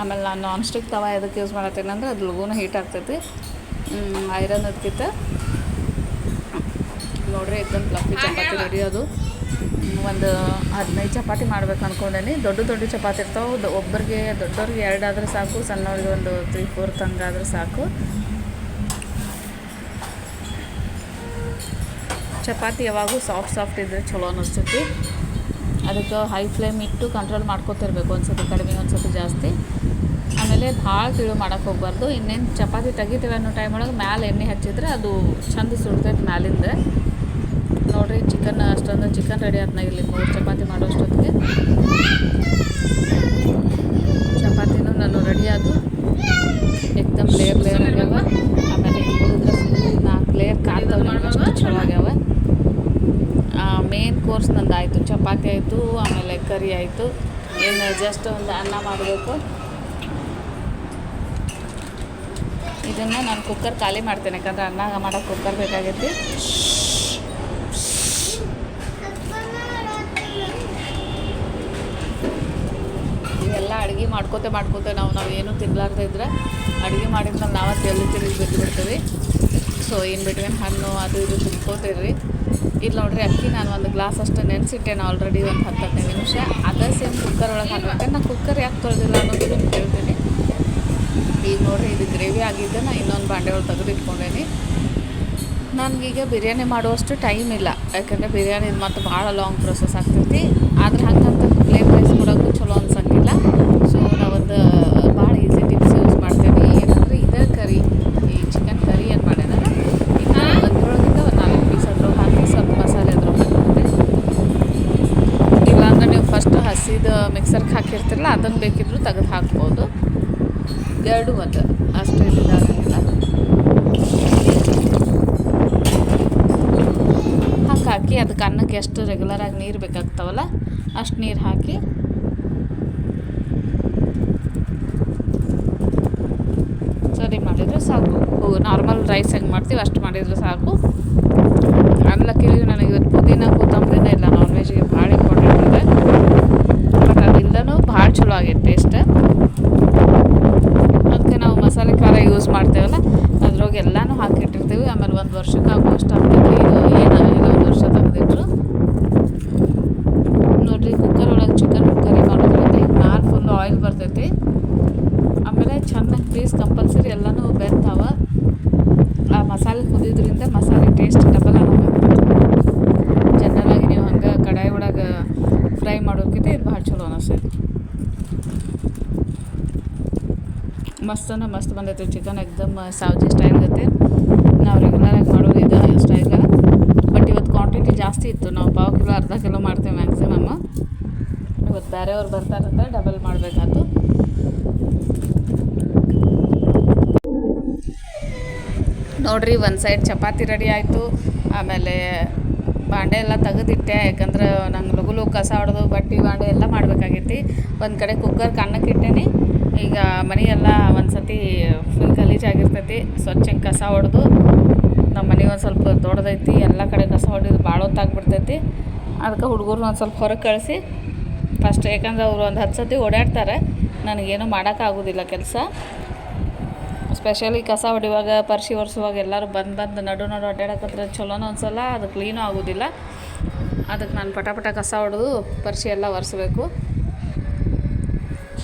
ಆಮೇಲೆ ನಾನು ನಾನ್ ಸ್ಟಿಕ್ ತವ ಎದಕ್ಕೆ ಯೂಸ್ ಮಾಡತ್ತೇನೆ ಅಂದರೆ ಅದು ಲಘುನ ಹೀಟ್ ಆಗ್ತೈತಿ. ಐರನ್ ಅದಕ್ಕಿಂತ ನೋಡ್ರಿ एकदम ಫ್ಲಫಿ ಚಪಾತಿ ರೆಡಿ. ಅದು ಒಂದು 15 ಚಪಾತಿ ಮಾಡ್ಬೇಕು ಅಂದ್ಕೊಂಡೇನಿ. ದೊಡ್ಡ ಚಪಾತಿ ಇರ್ತಾವೆ. ಒಬ್ಬರಿಗೆ ದೊಡ್ಡವ್ರಿಗೆ 2 ಆದರೆ ಸಾಕು, ಸಣ್ಣವ್ರಿಗೆ ಒಂದು 3/4 ಹಂಗಾದ್ರೆ ಸಾಕು. ಚಪಾತಿ ಯಾವಾಗೂ ಸಾಫ್ಟ್ ಇದ್ದರೆ ಚಲೋ ಅನ್ನಿಸ್ತೈತಿ. ಅದಕ್ಕೆ ಹೈ ಫ್ಲೇಮ್ ಇಟ್ಟು ಕಂಟ್ರೋಲ್ ಮಾಡ್ಕೊತಿರ್ಬೇಕು. ಒಂದು ಸತಿ ಕಡಿಮೆ, ಒಂದು ಸತಿ ಜಾಸ್ತಿ. ಆಮೇಲೆ ಭಾಳ ತಿಳು ಮಾಡೋಕ್ಕೆ ಹೋಗ್ಬಾರ್ದು. ಇನ್ನೇನು ಚಪಾತಿ ತೆಗಿತೀವಿ ಅನ್ನೋ ಟೈಮ್ ಒಳಗೆ ಮ್ಯಾಲೆ ಎಣ್ಣೆ ಹಚ್ಚಿದ್ರೆ ಅದು ಚಂದ ಸುಡ್ತೈತೆ ಮ್ಯಾಲಿಂದ. ನೋಡಿರಿ ಅಷ್ಟೊಂದು ಚಿಕನ್ ರೆಡಿ ಆದ್ನ. ಇಲ್ಲಿ 3 ಚಪಾತಿ ಮಾಡೋಷ್ಟೊತ್ತಿಗೆ ಚಪಾತಿನೂ ನಾನು ರೆಡಿ ಆದವು. ಏಕ್ದಮ್ ಲೇಯರ್ ಆಗ್ಯಾವ. ಆಮೇಲೆ ಹಿಂಗೆ ಫುಲ್ 4 ಲೇಯರ್ ಕಾಲ್ತವೆ. ಅಷ್ಟು ಚಲೋ ಆಗ್ಯಾವ. ಮೇನ್ ಕೋರ್ಸ್ ನಂದು ಆಯಿತು. ಚಪಾತಿ ಆಯಿತು, ಆಮೇಲೆ ಕರಿ ಆಯಿತು. ಏನು ಜಸ್ಟ್ ಒಂದು ಅನ್ನ ಮಾಡಬೇಕು. ಇದನ್ನು ನಾನು ಕುಕ್ಕರ್ ಖಾಲಿ ಮಾಡ್ತೇನೆ, ಯಾಕಂದ್ರೆ ಅನ್ನ ಮಾಡೋಕ್ಕೆ ಕುಕ್ಕರ್ ಬೇಕಾಗೈತಿ. ಇವೆಲ್ಲ ಅಡುಗೆ ಮಾಡ್ಕೋತೆ ನಾವು ಏನೂ ತಿನ್ನಲಾರ್ದೆ ಇದ್ರೆ ಅಡುಗೆ ಮಾಡಿದ್ಮೇಲೆ ನಾವು ಜಲ್ದಿ ಬಿಡ್ತೀವಿ. ಸೊ ಇನ್ ಬಿಟ್ವೀನ್ ಹಣ್ಣು ಅದು ಇದು ತಿನ್ಕೋತೀರಿ. ಇಲ್ಲಿ ನೋಡ್ರಿ ಅಕ್ಕಿ ನಾನು ಒಂದು ಗ್ಲಾಸ್ ಅಷ್ಟು ನೆನೆಸಿಟ್ಟೇನೆ ಆಲ್ರೆಡಿ ಒಂದು 10-15 ನಿಮಿಷ. ಅದೇ ಸೇಮ್ ಕುಕ್ಕರ್ ಒಳಗೆ ಹಾಕಬೇಕು. ನಾನು ಕುಕ್ಕರ್ ಯಾಕೆ ತೊಳೆದಿಲ್ಲ ಅನ್ನೋದು ಹೇಳ್ತೀನಿ. ಈಗ ನೋಡಿರಿ ಇದು ಗ್ರೇವಿ ಆಗಿದ್ದೆ ನಾನು ಇನ್ನೊಂದು ಬಾಂಡೆ ಒಳಗೆ ತೆಗೆದಿಟ್ಕೊಂಡೇನಿ. ನನಗೀಗ ಬಿರಿಯಾನಿ ಮಾಡುವಷ್ಟು ಟೈಮ್ ಇಲ್ಲ, ಯಾಕಂದರೆ ಬಿರಿಯಾನಿ ಮತ್ತು ಭಾಳ ಲಾಂಗ್ ಪ್ರೊಸೆಸ್ ಆಗ್ತೈತಿ. ಆದ್ರೆ ಹಂಗಂತ ಪ್ಲೇನ್ ರೈಸ್ ಕೊಡೋಕ್ಕೂ ಚಲೋ ಅನ್ಸಂಗಿಲ್ಲ. ಸೊ ನಾವೊಂದು ಭಾಳ ಈಸಿ ಟಿಪ್ಸ್ ಯೂಸ್ ಮಾಡ್ತೇವೆ. ಏನಂದರೆ ಇದೇ ಕರಿ, ಈ ಚಿಕನ್ ಕರಿ ಏನು ಮಾಡ್ಯಾನ ಇನ್ನು ಅದರೊಳಗಿಂದ ಒಂದು 4 ಪೀಸ್ ಅದ್ರೊಳಗೆ ಹಾಕಿ ಸ್ವಲ್ಪ ಮಸಾಲೆ ಅದ್ರೊಳಗೆ ಹಾಕಿರ್ತೀವಿ. ಇಲ್ಲಾಂದ್ರೆ ನೀವು ಫಸ್ಟ್ ಹಸಿದು ಮಿಕ್ಸರ್ಗೆ ಹಾಕಿರ್ತಿರಲ್ಲ ಅದನ್ನು ಬೇಕಿದ್ರೂ ತೆಗೆದು ಹಾಕ್ಬೋದು. 2 ಒಂದು ಅಷ್ಟು ಇದಾಗಂಗಿಲ್ಲ. ಹಾಕಿ ಅದಕ್ಕೆ ಅನ್ನಕ್ಕೆ ಎಷ್ಟು ರೆಗ್ಯುಲರಾಗಿ ನೀರು ಬೇಕಾಗ್ತಾವಲ್ಲ ಅಷ್ಟು ನೀರು ಹಾಕಿ ಸರಿ ಮಾಡಿದರೆ ಸಾಕು. ನಾರ್ಮಲ್ ರೈಸ್ ಹೆಂಗೆ ಮಾಡ್ತೀವಿ ಅಷ್ಟು ಮಾಡಿದರೆ ಸಾಕು. ಅನ್ಲಕ್ಕಿಲಿ ನನಗೆ ಇವತ್ತು ಪುದೀನ ಕೊತ್ತಂಬರಿನ ಇಲ್ಲ. ನಾನ್ ವೆಜ್ಗೆ ಭಾಳ ಇಂಪಾರ್ಟೆಂಟ್ ಇದೆ. ಬಟ್ ಅದಿಲ್ಲನೂ ಭಾಳ ಚಲೋ ಆಗೈತೆ ಟೇಸ್ಟ್. ಅದಕ್ಕೆ ನಾವು ಮಸಾಲೆ ಖಾರ ಯೂಸ್ ಮಾಡ್ತೇವಲ್ಲ ಅದ್ರೊಳಗೆ ಎಲ್ಲನೂ ಹಾಕಿಟ್ಟಿರ್ತೀವಿ. ಆಮೇಲೆ 1 ವರ್ಷಕ್ಕೆ ಆಗುವಷ್ಟು ಆಗ್ತೈತಿ. ಇದು ಏನಾಗಿಲ್ಲ 1 ವರ್ಷ ತೆಗೆದಿಟ್ರು. ನೋಡಿರಿ ಕುಕ್ಕರ್ ಒಳಗೆ ಚಿಕನ್ ಕರಿ ಮಾಡೋದ್ರಿಂದ ಮ್ಯಾಲೆ ಫುಲ್ ಆಯಿಲ್ ಬರ್ತೈತಿ. ಆಮೇಲೆ ಚೆನ್ನಾಗಿ ಪೀಸ್ ಕಂಪಲ್ಸರಿ ಎಲ್ಲನೂ ಬೆಂತಾವ. ಆ ಮಸಾಲೆ ಕುದಿಯೋದ್ರಿಂದ ಮಸಾಲೆ ಟೇಸ್ಟ್ ಡಬಲ್ ಆಗುತ್ತೆ. ಜನರಲಾಗಿ ನೀವು ಹಂಗೆ ಕಡಾಯಿ ಒಳಗೆ ಫ್ರೈ ಮಾಡೋಕ್ಕಿಂತ ಇದು ಭಾಳ ಚಲೋ ಅನ್ನಿಸ್ತೈತಿ. ಮಸ್ತ್ ಬಂದೈತಿ ಚಿಕನ್. ಎಕ್ದಮ್ ಸಾವ್ಜಿ ಸ್ಟೈಲ್ ಗತ್ತೆ. ನಾವು ರೆಗ್ಯುಲರಾಗಿ ಮಾಡೋದು ಇದು ಸ್ಟೈಲ್. ಬಟ್ ಇವತ್ತು ಕ್ವಾಂಟಿಟಿ ಜಾಸ್ತಿ ಇತ್ತು. ನಾವು 1/4 ಕಿಲೋ 1/2 ಕಿಲೋ ಮಾಡ್ತೇವೆ ಮ್ಯಾಕ್ಸಿಮಮ್. ಇವತ್ತು ಬೇರೆಯವ್ರು ಬರ್ತಾರಂತ ಡಬಲ್ ಮಾಡಬೇಕಾಯ್ತು. ನೋಡಿರಿ ಒಂದು ಸೈಡ್ ಚಪಾತಿ ರೆಡಿ ಆಯಿತು. ಆಮೇಲೆ ಬಾಂಡೆ ಎಲ್ಲ ತೆಗೆದಿಟ್ಟೆ, ಯಾಕಂದ್ರೆ ನಂಗೆ ಲಘು ಕಸ ಹೊಡೆದು ಬಟ್ಟೆ ಬಾಂಡೆ ಎಲ್ಲ ಮಾಡಬೇಕಾಗೈತಿ. ಒಂದು ಕಡೆ ಕುಕ್ಕರ್ಗೆ ಅನ್ನಕ್ಕೆ ಇಟ್ಟೇನಿ. ಈಗ ಮನೆಯೆಲ್ಲ ಒಂದು ಸತಿ ಫುಲ್ ಗಲೀಜಾಗಿರ್ತೈತಿ. ಸ್ವಚ್ಛಂಗೆ ಕಸ ಹೊಡೆದು ನಮ್ಮ ಮನೆ ಒಂದು ಸ್ವಲ್ಪ ದೊಡ್ಡದೈತಿ, ಎಲ್ಲ ಕಡೆ ಕಸ ಹೊಡೆದು ಭಾಳ ಹೊತ್ತಾಗ್ಬಿಡ್ತೈತಿ. ಅದಕ್ಕೆ ಹುಡುಗರು ಒಂದು ಸ್ವಲ್ಪ ಹೊರಗೆ ಕಳಿಸಿ ಫಸ್ಟ್, ಯಾಕಂದ್ರೆ ಅವರು ಒಂದು 10 ಸತಿ ಓಡಾಡ್ತಾರೆ, ನನಗೇನು ಮಾಡೋಕ್ಕಾಗೋದಿಲ್ಲ ಕೆಲಸ. ಸ್ಪೆಷಲಿ ಕಸ ಹೊಡಿಯುವಾಗ, ಪರ್ಶಿ ಒರೆಸುವಾಗ ಎಲ್ಲರೂ ಬಂದು ನಡು ಅಡ್ಡಾಡಕತ್ರ ಚಲೋನೋ ಅನ್ಸಲ್ಲ, ಅದು ಕ್ಲೀನೂ ಆಗೋದಿಲ್ಲ. ಅದಕ್ಕೆ ನಾನು ಪಟ ಕಸ ಹೊಡೆದು ಪರ್ಶಿ ಎಲ್ಲ ಒರೆಸ್ಬೇಕು.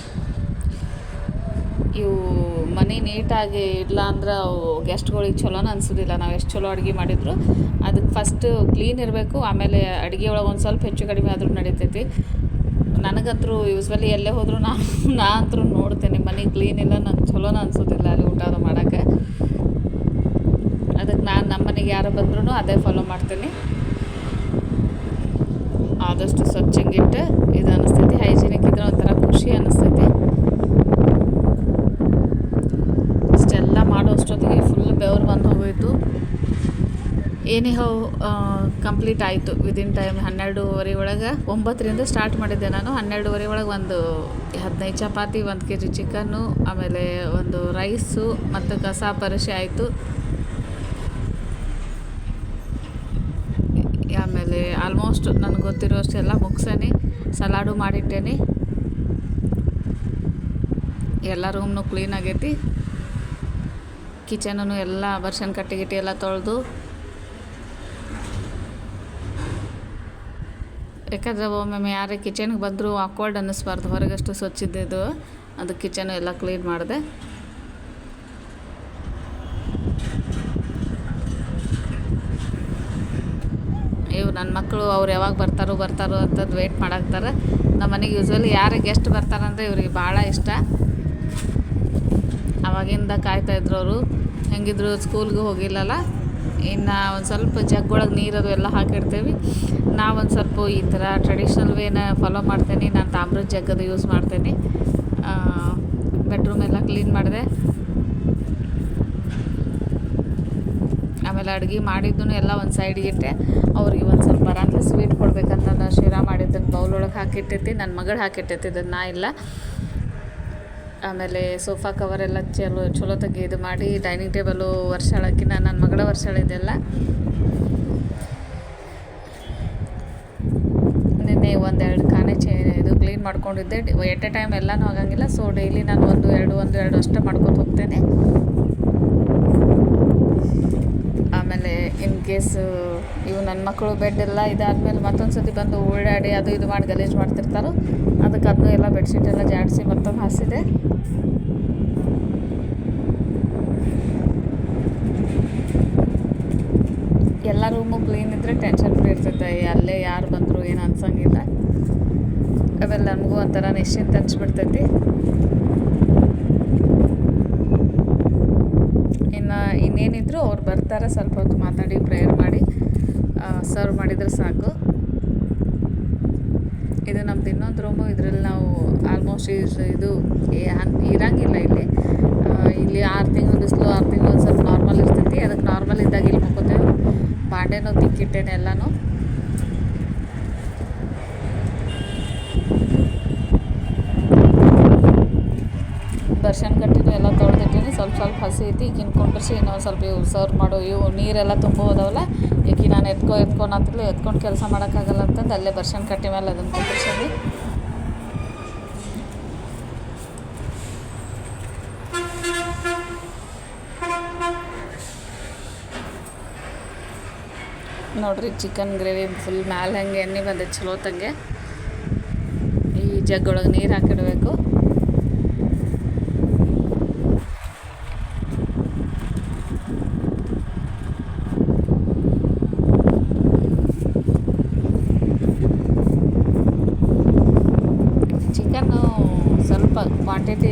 ಇವು ಮನೆ ನೀಟಾಗಿ ಇಲ್ಲ ಅಂದ್ರೆ ಅವು ಗೆಸ್ಟ್ಗಳಿಗೆ ಚಲೋನ ಅನಿಸೋದಿಲ್ಲ. ನಾವು ಎಷ್ಟು ಚಲೋ ಅಡುಗೆ ಮಾಡಿದ್ರು ಅದಕ್ಕೆ ಫಸ್ಟು ಕ್ಲೀನ್ ಇರಬೇಕು. ಆಮೇಲೆ ಅಡುಗೆ ಒಳಗೆ ಒಂದು ಸ್ವಲ್ಪ ಹೆಚ್ಚು ಕಡಿಮೆ ಆದರೂ ನಡಿತೈತಿ. ನನಗಂತರೂ ಯೂಸ್ವಲಿ ಎಲ್ಲೇ ಹೋದರೂ ನಾ ಅಂತರೂ ನೋಡ್ತೇನೆ ಮನೆ ಕ್ಲೀನ್ ಇಲ್ಲ, ನಂಗೆ ಚಲೋನ ಅನಿಸೋದಿಲ್ಲ ಅಲ್ಲಿ ಊಟ ಮಾಡೋಕ್ಕೆ. ಅದಕ್ಕೆ ನಾನು ನಮ್ಮ ಮನೆಗೆ ಯಾರು ಬಂದ್ರೂ ಅದೇ ಫಾಲೋ ಮಾಡ್ತೀನಿ. ಆದಷ್ಟು ಸ್ವಚ್ಛಂಗಿಟ್ಟು ಇದು ಅನ್ನಿಸ್ತೈತಿ. ಹೈಜಿನಿಕ್ ಇದ್ರೆ ಒಂಥರ ಖುಷಿ ಅನ್ನಿಸ್ತೈತಿ. ಇಷ್ಟೆಲ್ಲ ಮಾಡೋ ಅಷ್ಟೊತ್ತಿಗೆ ಫುಲ್ ಬೆವರು ಬಂದು ಹೋಗೋಯಿತು. ಏನೇ ಕಂಪ್ಲೀಟ್ ಆಯಿತು ವಿದಿನ್ ಟೈಮ್. 12:30 ಒಳಗೆ, 9ರಿಂದ ಸ್ಟಾರ್ಟ್ ಮಾಡಿದ್ದೆ ನಾನು. 12:30 ಒಳಗೆ ಒಂದು 15 ಚಪಾತಿ, 1 kg ಚಿಕನ್ನು, ಆಮೇಲೆ ಒಂದು ರೈಸು ಮತ್ತು ಕಸ ಪರಿಷೆ ಆಯಿತು. ಆಮೇಲೆ ಆಲ್ಮೋಸ್ಟ್ ನನಗೆ ಗೊತ್ತಿರೋಷ್ಟೆಲ್ಲ ಮುಗಿಸೇನೆ. ಸಲಾಡು ಮಾಡಿಟ್ಟೇನೆ. ಎಲ್ಲ ರೂಮ್ನು ಕ್ಲೀನ್ ಆಗೈತಿ. ಕಿಚನೂ ಎಲ್ಲ ಬರ್ಷನ್ ಕಟ್ಟಿ ಎಲ್ಲ ತೊಳೆದು, ಯಾಕಂದ್ರೆ ಒಮ್ಮೊಮ್ಮೆ ಯಾರೇ ಕಿಚನ್ಗೆ ಬಂದರೂ ಆಕ್ವರ್ಡ್ ಅನ್ನಿಸ್ಬಾರ್ದು, ಹೊರಗಷ್ಟು ಸ್ವಚ್ಛಿದ್ದು. ಅದಕ್ಕೆ ಕಿಚನು ಎಲ್ಲ ಕ್ಲೀನ್ ಮಾಡಿದೆ. ಇವು ನನ್ನ ಮಕ್ಕಳು ಅವ್ರು ಯಾವಾಗ ಬರ್ತಾರೋ ಅಂತದ್ದು ವೆಯ್ಟ್ ಮಾಡಾಕ್ತಾರೆ. ನಮ್ಮ ಮನೆಗೆ ಯೂಸ್ವಲಿ ಯಾರೇ ಗೆಸ್ಟ್ ಬರ್ತಾರಂದರೆ ಇವ್ರಿಗೆ ಭಾಳ ಇಷ್ಟ. ಅವಾಗಿಂದ ಕಾಯ್ತಾಯಿದ್ರು ಅವರು. ಹೆಂಗಿದ್ರು ಸ್ಕೂಲ್ಗೆ ಹೋಗಿಲ್ಲಲ್ಲ, ಇನ್ನು ಒಂದು ಸ್ವಲ್ಪ ಜಗ್ಗೊಳಗೆ ನೀರದು ಎಲ್ಲ ಹಾಕಿಡ್ತೇವೆ. ನಾವೊಂದು ಸ್ವಲ್ಪ ಈ ಥರ ಟ್ರೆಡಿಷ್ನಲ್ ವೇನ ಫಾಲೋ ಮಾಡ್ತೇನೆ. ನಾನು ತಾಮ್ರದ ಜಗ್ಗದು ಯೂಸ್ ಮಾಡ್ತೇನೆ. ಬೆಡ್ರೂಮ್ ಎಲ್ಲ ಕ್ಲೀನ್ ಮಾಡಿದೆ. ಆಮೇಲೆ ಅಡುಗೆ ಮಾಡಿದ್ದು ಎಲ್ಲ ಒಂದು ಸೈಡಿಗೆ ಇಟ್ಟೆ. ಅವ್ರಿಗೆ ಒಂದು ಸ್ವಲ್ಪ ಬರಾಂತ ಸ್ವೀಟ್ ಕೊಡ್ಬೇಕಂತ ನಾನು ಶಿರಾ ಮಾಡಿದ್ದನ್ನು ಬೌಲೊಳಗೆ ಹಾಕಿಟ್ಟೈತಿ. ನನ್ನ ಮಗಳು ಹಾಕಿಟ್ಟೈತಿ, ಇದನ್ನು ನಾ ಇಲ್ಲ. ಆಮೇಲೆ ಸೋಫಾ ಕವರೆಲ್ಲ ಚಲೋ ಇದು ಮಾಡಿ, ಡೈನಿಂಗ್ ಟೇಬಲು ವರ್ಷಾಳಕ್ಕಿನ ನನ್ನ ಮಗಳ ವರ್ಷಾಳಿದೆಲ್ಲ ನಿನ್ನೆ 1-2 ಖಾನೆ ಇದು ಕ್ಲೀನ್ ಮಾಡ್ಕೊಂಡಿದ್ದೆ. ಎಟ್ ಎ ಟೈಮ್ ಎಲ್ಲನೂ ಆಗಂಗಿಲ್ಲ. ಸೊ ಡೈಲಿ ನಾನು 1-2 ಅಷ್ಟೇ ಮಾಡ್ಕೊತ ಹೋಗ್ತೇನೆ. ಆಮೇಲೆ ಇನ್ ಕೇಸ್ ಇವು ನನ್ನ ಮಕ್ಕಳು ಬೆಡ್ ಎಲ್ಲ ಇದಾದಮೇಲೆ ಮತ್ತೊಂದು ಸತಿ ಬಂದು ಓಡಾಡಿ ಅದು ಇದು ಮಾಡಿ ಗಲೀಜು ಮಾಡ್ತಿರ್ತಾರೋ, ಅದಕ್ಕೆ ಅದನ್ನು ಎಲ್ಲ ಬೆಡ್ಶೀಟ್ ಎಲ್ಲ ಜಾಡಿಸಿ ಮತ್ತೊಮ್ಮೆ ಹಾಸಿದೆ. ಎಲ್ಲ ರೂಮು ಕ್ಲೀನ್ ಇದ್ದರೆ ಟೆನ್ಷನ್ ಫ್ರೀ ಇರ್ತೈತೆ. ಅಲ್ಲೇ ಯಾರು ಬಂದರು ಏನು ಅನ್ಸಂಗಿಲ್ಲ. ಆಮೇಲೆ ನನಗೂ ಒಂಥರ ನಿಶ್ಚಿಂತ ಅನ್ಸ್ಬಿಡ್ತೈತಿ. ಇನ್ನೇನಿದ್ರು ಅವ್ರು ಬರ್ತಾರೆ, ಸ್ವಲ್ಪ ಹೊತ್ತು ಮಾತಾಡಿ ಪ್ರೇಯರ್ ಮಾಡಿ ಸರ್ವ್ ಮಾಡಿದರೆ ಸಾಕು. ಇದು ನಮ್ದು ಇನ್ನೊಂದು ರೂಮು. ಇದರಲ್ಲಿ ನಾವು ಆಲ್ಮೋಸ್ಟ್ ಇದು ಇರಂಗಿಲ್ಲ ಇಲ್ಲಿ 6 ತಿಂಗಳು ಬಿಸಿಲು, 6 ತಿಂಗಳು ಸ್ವಲ್ಪ ನಾರ್ಮಲ್ ಇರ್ತೈತಿ. ಅದಕ್ಕೆ ನಾರ್ಮಲ್ ಇದ್ದಾಗ ಇಲ್ಲಿ ಮುಕ್ಕೋತೇವೆ. ಬಾಂಡೆನೂ ತಿಕ್ಕಿಟ್ಟೇನೆ ಎಲ್ಲನೂ. ದರ್ಶನ್ ಕಟ್ಟಿನೂ ಎಲ್ಲ ತೊಳೆದಿಟ್ಟೀನಿ. ಸ್ವಲ್ಪ ಹಸಿ ಐತಿ. ಈಗಿನ ಕುಂಡ್ರಿಸಿ ಇನ್ನೊಂದು ಸ್ವಲ್ಪ ಇವು ಸರ್ವ್ ಮಾಡೋ ಇವು ನೀರೆಲ್ಲ ತುಂಬ ಹೋದವಲ್ಲ, ಈಗ ನಾನು ಎತ್ಕೊಂಡು ಕೆಲಸ ಮಾಡೋಕ್ಕಾಗಲ್ಲ ಅಂತಂದು ಅಲ್ಲೇ ದರ್ಶನ್ ಕಟ್ಟಿ ಮೇಲೆ ಅದನ್ನು ಕುಂಡ್ರಿಸೋದು. ನೋಡ್ರಿ, ಚಿಕನ್ ಗ್ರೇವಿ ಫುಲ್ ಮ್ಯಾಲೆ ಹಂಗೆ ಎಣ್ಣೆ ಬಂದೈತೆ ಚಲೋ ತಂಗೆ. ಈ ಜಗ್ಗೊಳಗೆ ನೀರು ಹಾಕಿಡಬೇಕು. ಚಿಕನ್ನು ಸ್ವಲ್ಪ ಕ್ವಾಂಟಿಟಿ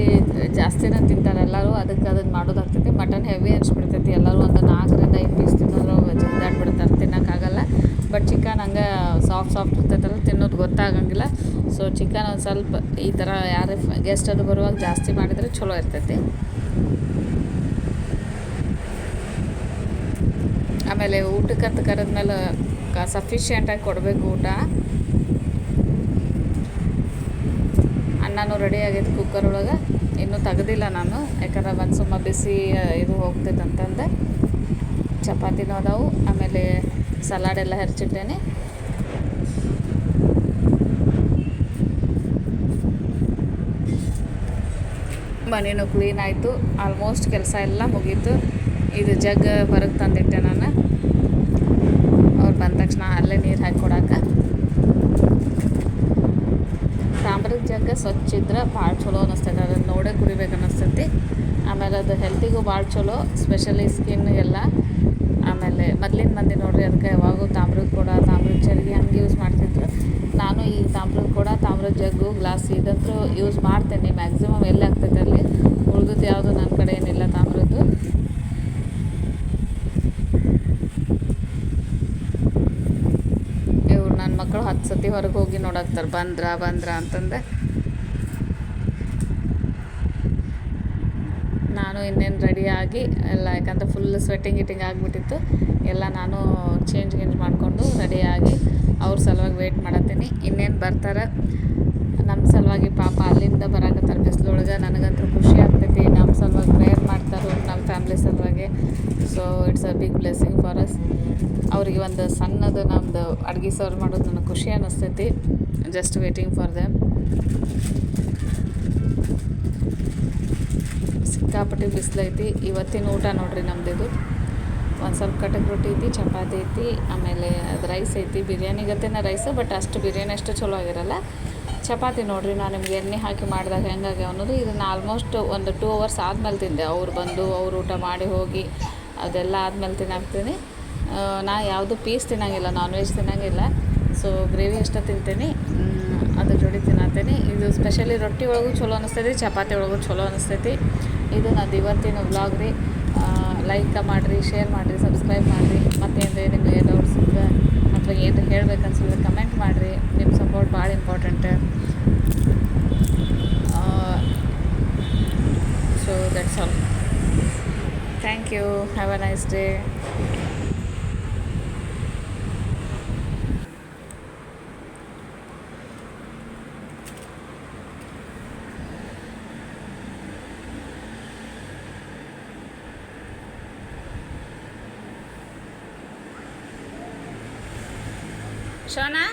ಜಾಸ್ತಿನೇ ತಿಂತಾರೆ ಎಲ್ಲರೂ. ಅದನ್ನು ಮಾಡೋದಾಗ್ತೈತಿ. Mutton heavy ಅನಿಸ್ಬಿಡ್ತೈತಿ. ಎಲ್ಲರೂ ಒಂದು 4-5 ಪೀಸ್ ತಿನ್ನೋರು ಜಿದ್ದಾಡ್ಬಿಡ್ತಾರೆ, ತಿನ್ನೋಕ್ಕಾಗಲ್ಲ. ಬಟ್ ಚಿಕನ್ ಹಂಗೆ ಸಾಫ್ಟ್ ಇರ್ತೈತಲ್ಲ, ತಿನ್ನೋದು ಗೊತ್ತಾಗಂಗಿಲ್ಲ. ಸೊ ಚಿಕನ್ ಒಂದು ಸ್ವಲ್ಪ ಈ ಥರ ಯಾರೇ ಗೆಸ್ಟ್ ಅದು ಬರುವಾಗ ಜಾಸ್ತಿ ಮಾಡಿದರೆ ಚಲೋ ಇರ್ತೈತಿ. ಆಮೇಲೆ ಊಟಕ್ಕಂತ ಕರೆದ್ಮೇಲೆ ಸಫಿಷಿಯೆಂಟಾಗಿ ಕೊಡಬೇಕು ಊಟ. ಅನ್ನ ಅನ್ನನೂ ರೆಡಿ ಆಗೈತೆ ಕುಕ್ಕರ್ ಒಳಗೆ, ಇನ್ನೂ ತೆಗ್ದಿಲ್ಲ ನಾನು, ಯಾಕಂದ್ರೆ ಒಂದು ಸುಮ್ಮ ಬಿಸಿ ಇದು ಹೋಗ್ತೈತೆ ಅಂತಂದು. ಚಪಾತಿನೂ ಅದಾವು, ಆಮೇಲೆ ಸಲಾಡ್ ಎಲ್ಲ ಹೆಚ್ಚಿಟ್ಟೇನೆ. ಮನೇನು ಕ್ಲೀನ್ ಆಯಿತು, ಆಲ್ಮೋಸ್ಟ್ ಕೆಲಸ ಎಲ್ಲ ಮುಗೀತು. ಇದು ಜಗ್ ಹೊರಗೆ ತಂದಿಟ್ಟೆ ನಾನು, ಅವ್ರು ಬಂದ ತಕ್ಷಣ ಅಲ್ಲೇ ನೀರು ಹಾಕಿ ಕೊಡಕ್ಕೆ. ತಾಮ್ರದ ಜಗ್ಗ ಸ್ವಚ್ಛ ಇದ್ರೆ ಭಾಳ ಚಲೋ ಅನ್ನಿಸ್ತೈತೆ, ಅದನ್ನು ನೋಡೇ ಕುಡಿಬೇಕು ಅನ್ನಿಸ್ತೈತಿ. ಆಮೇಲೆ ಅದು ಹೆಲ್ತಿಗೂ ಭಾಳ ಚಲೋ, ಸ್ಪೆಷಲಿ ಸ್ಕಿನ್ಗೆಲ್ಲ. ಆಮೇಲೆ ಮೊದ್ಲಿನ ಮಂದಿ ನೋಡ್ರಿ ಅದಕ್ಕೆ ಯಾವಾಗೂ ತಾಮ್ರದ ಕೊಡ, ತಾಮ್ರದ ಚರ್ಗಿ ಹಂಗೆ ಯೂಸ್ ಮಾಡ್ತಿದ್ರು. ನಾನು ಈ ತಾಮ್ರದ ಕೊಡ, ತಾಮ್ರದ ಜಗ್ಗು, ಗ್ಲಾಸ್ ಇದಂತೂ ಯೂಸ್ ಮಾಡ್ತೇನೆ ಮ್ಯಾಕ್ಸಿಮಮ್. ಎಲ್ಲಿ ಆಗ್ತೈತೆ ಅಲ್ಲಿ, ಉಳಿದದ್ದು ಯಾವುದು ನನ್ನ ಕಡೆ ಏನಿಲ್ಲ ತಾಮ್ರದ್ದು. ಇವ್ರು ನನ್ನ ಮಕ್ಕಳು 10 ಸತಿ ಹೊರಗೆ ಹೋಗಿ ನೋಡಾಕ್ತಾರೆ, ಬಂದ್ರ ಅಂತಂದೆ. ನಾನು ಇನ್ನೇನು ರೆಡಿಯಾಗಿ ಎಲ್ಲ, ಯಾಕಂದ್ರೆ ಫುಲ್ ಸ್ವೆಟ್ಟಿಂಗ್ ಆಗಿಬಿಟ್ಟಿತ್ತು ಎಲ್ಲ. ನಾನು ಚೇಂಜ್ ಮಾಡಿಕೊಂಡು ರೆಡಿಯಾಗಿ ಅವ್ರ ಸಲುವಾಗಿ ವೆಯ್ಟ್ ಮಾಡತ್ತೀನಿ. ಇನ್ನೇನು ಬರ್ತಾರೆ ನಮ್ಮ ಸಲುವಾಗಿ. ಪಾಪ ಅಲ್ಲಿಂದ ಬರಾಕತ್ತಾರೆ ಬಿಸಿಲೊಳಗೆ. ನನಗಂತೂ ಖುಷಿ ಆಗ್ತೈತಿ, ನಮ್ಮ ಸಲುವಾಗಿ ಪ್ರೇಯರ್ ಮಾಡ್ತಾರೆ ನಮ್ಮ ಫ್ಯಾಮ್ಲಿ ಸಲುವಾಗಿ. So it's a big blessing for us. ಅವ್ರಿಗೆ ಒಂದು ಸಣ್ಣದು ನಮ್ಮದು ಅಡುಗೆ ಸರ್ವ್ ಮಾಡೋದು ನನಗೆ ಖುಷಿ ಅನ್ನಿಸ್ತೈತಿ. Just waiting for them. ಸಿಕ್ಕಾಪಟ್ಟೆ ಬಿಸಿಲೈತಿ. ಇವತ್ತಿನ ಊಟ ನೋಡ್ರಿ ನಮ್ಮದಿದು. ಒಂದು ಸ್ವಲ್ಪ ಕಟಕ್ ರೊಟ್ಟಿ ಐತಿ, ಚಪಾತಿ ಐತಿ, ಆಮೇಲೆ ಅದು ರೈಸ್ ಐತಿ. ಬಿರಿಯಾನಿ ಗತೆನ ರೈಸು, ಬಟ್ ಅಷ್ಟು ಬಿರಿಯಾನಿ ಅಷ್ಟು ಚಲೋ ಆಗಿರಲ್ಲ. ಚಪಾತಿ ನೋಡಿರಿ, ನಾನು ನಿಮ್ಗೆ ಎಣ್ಣೆ ಹಾಕಿ ಮಾಡಿದಾಗ ಹೆಂಗಾಗಿ ಅನ್ನೋದು. ಇದನ್ನು ಆಲ್ಮೋಸ್ಟ್ ಒಂದು 2 ಅವರ್ಸ್ ಆದಮೇಲೆ ತಿಂದೆ. ಅವ್ರು ಬಂದು ಅವ್ರು ಊಟ ಮಾಡಿ ಹೋಗಿ ಅದೆಲ್ಲ ಆದಮೇಲೆ ತಿನ್ನಾಕ್ತೀನಿ. ನಾ ಯಾವುದು ಪೀಸ್ ತಿನ್ನೋಂಗಿಲ್ಲ, ನಾನ್ ವೆಜ್ ತಿನ್ನೋಂಗಿಲ್ಲ. ಸೊ ಗ್ರೇವಿ ಅಷ್ಟೇ ತಿಂತೀನಿ, ಅದ್ರ ಜೋಡಿ ತಿನ್ನತ್ತೀನಿ. ಇದು ಸ್ಪೆಷಲಿ ರೊಟ್ಟಿ ಒಳಗೂ ಚಲೋ ಅನ್ನಿಸ್ತೈತಿ, ಚಪಾತಿ ಒಳಗೂ ಚಲೋ ಅನ್ನಿಸ್ತೈತಿ. ಇದು ನಂದು ಇವತ್ತಿನ ವ್ಲಾಗ್ ರೀ. ಲೈಕ್ ಮಾಡಿರಿ, ಶೇರ್ ಮಾಡಿರಿ, ಸಬ್ಸ್ಕ್ರೈಬ್ ಮಾಡಿರಿ. ಮತ್ತೇನು ನಿಮಗೆ ಡೌಟ್ಸ್ ಇದ್ರೆ ಅಥವಾ ಏನು ಹೇಳ್ಬೇಕನ್ಸಿದ್ರೆ ಕಮೆಂಟ್ ಮಾಡಿರಿ. ನಿಮ್ಮ ಸಪೋರ್ಟ್ ಭಾಳ important. So that's all. Thank you. Have a nice day. ಶೋನಾ.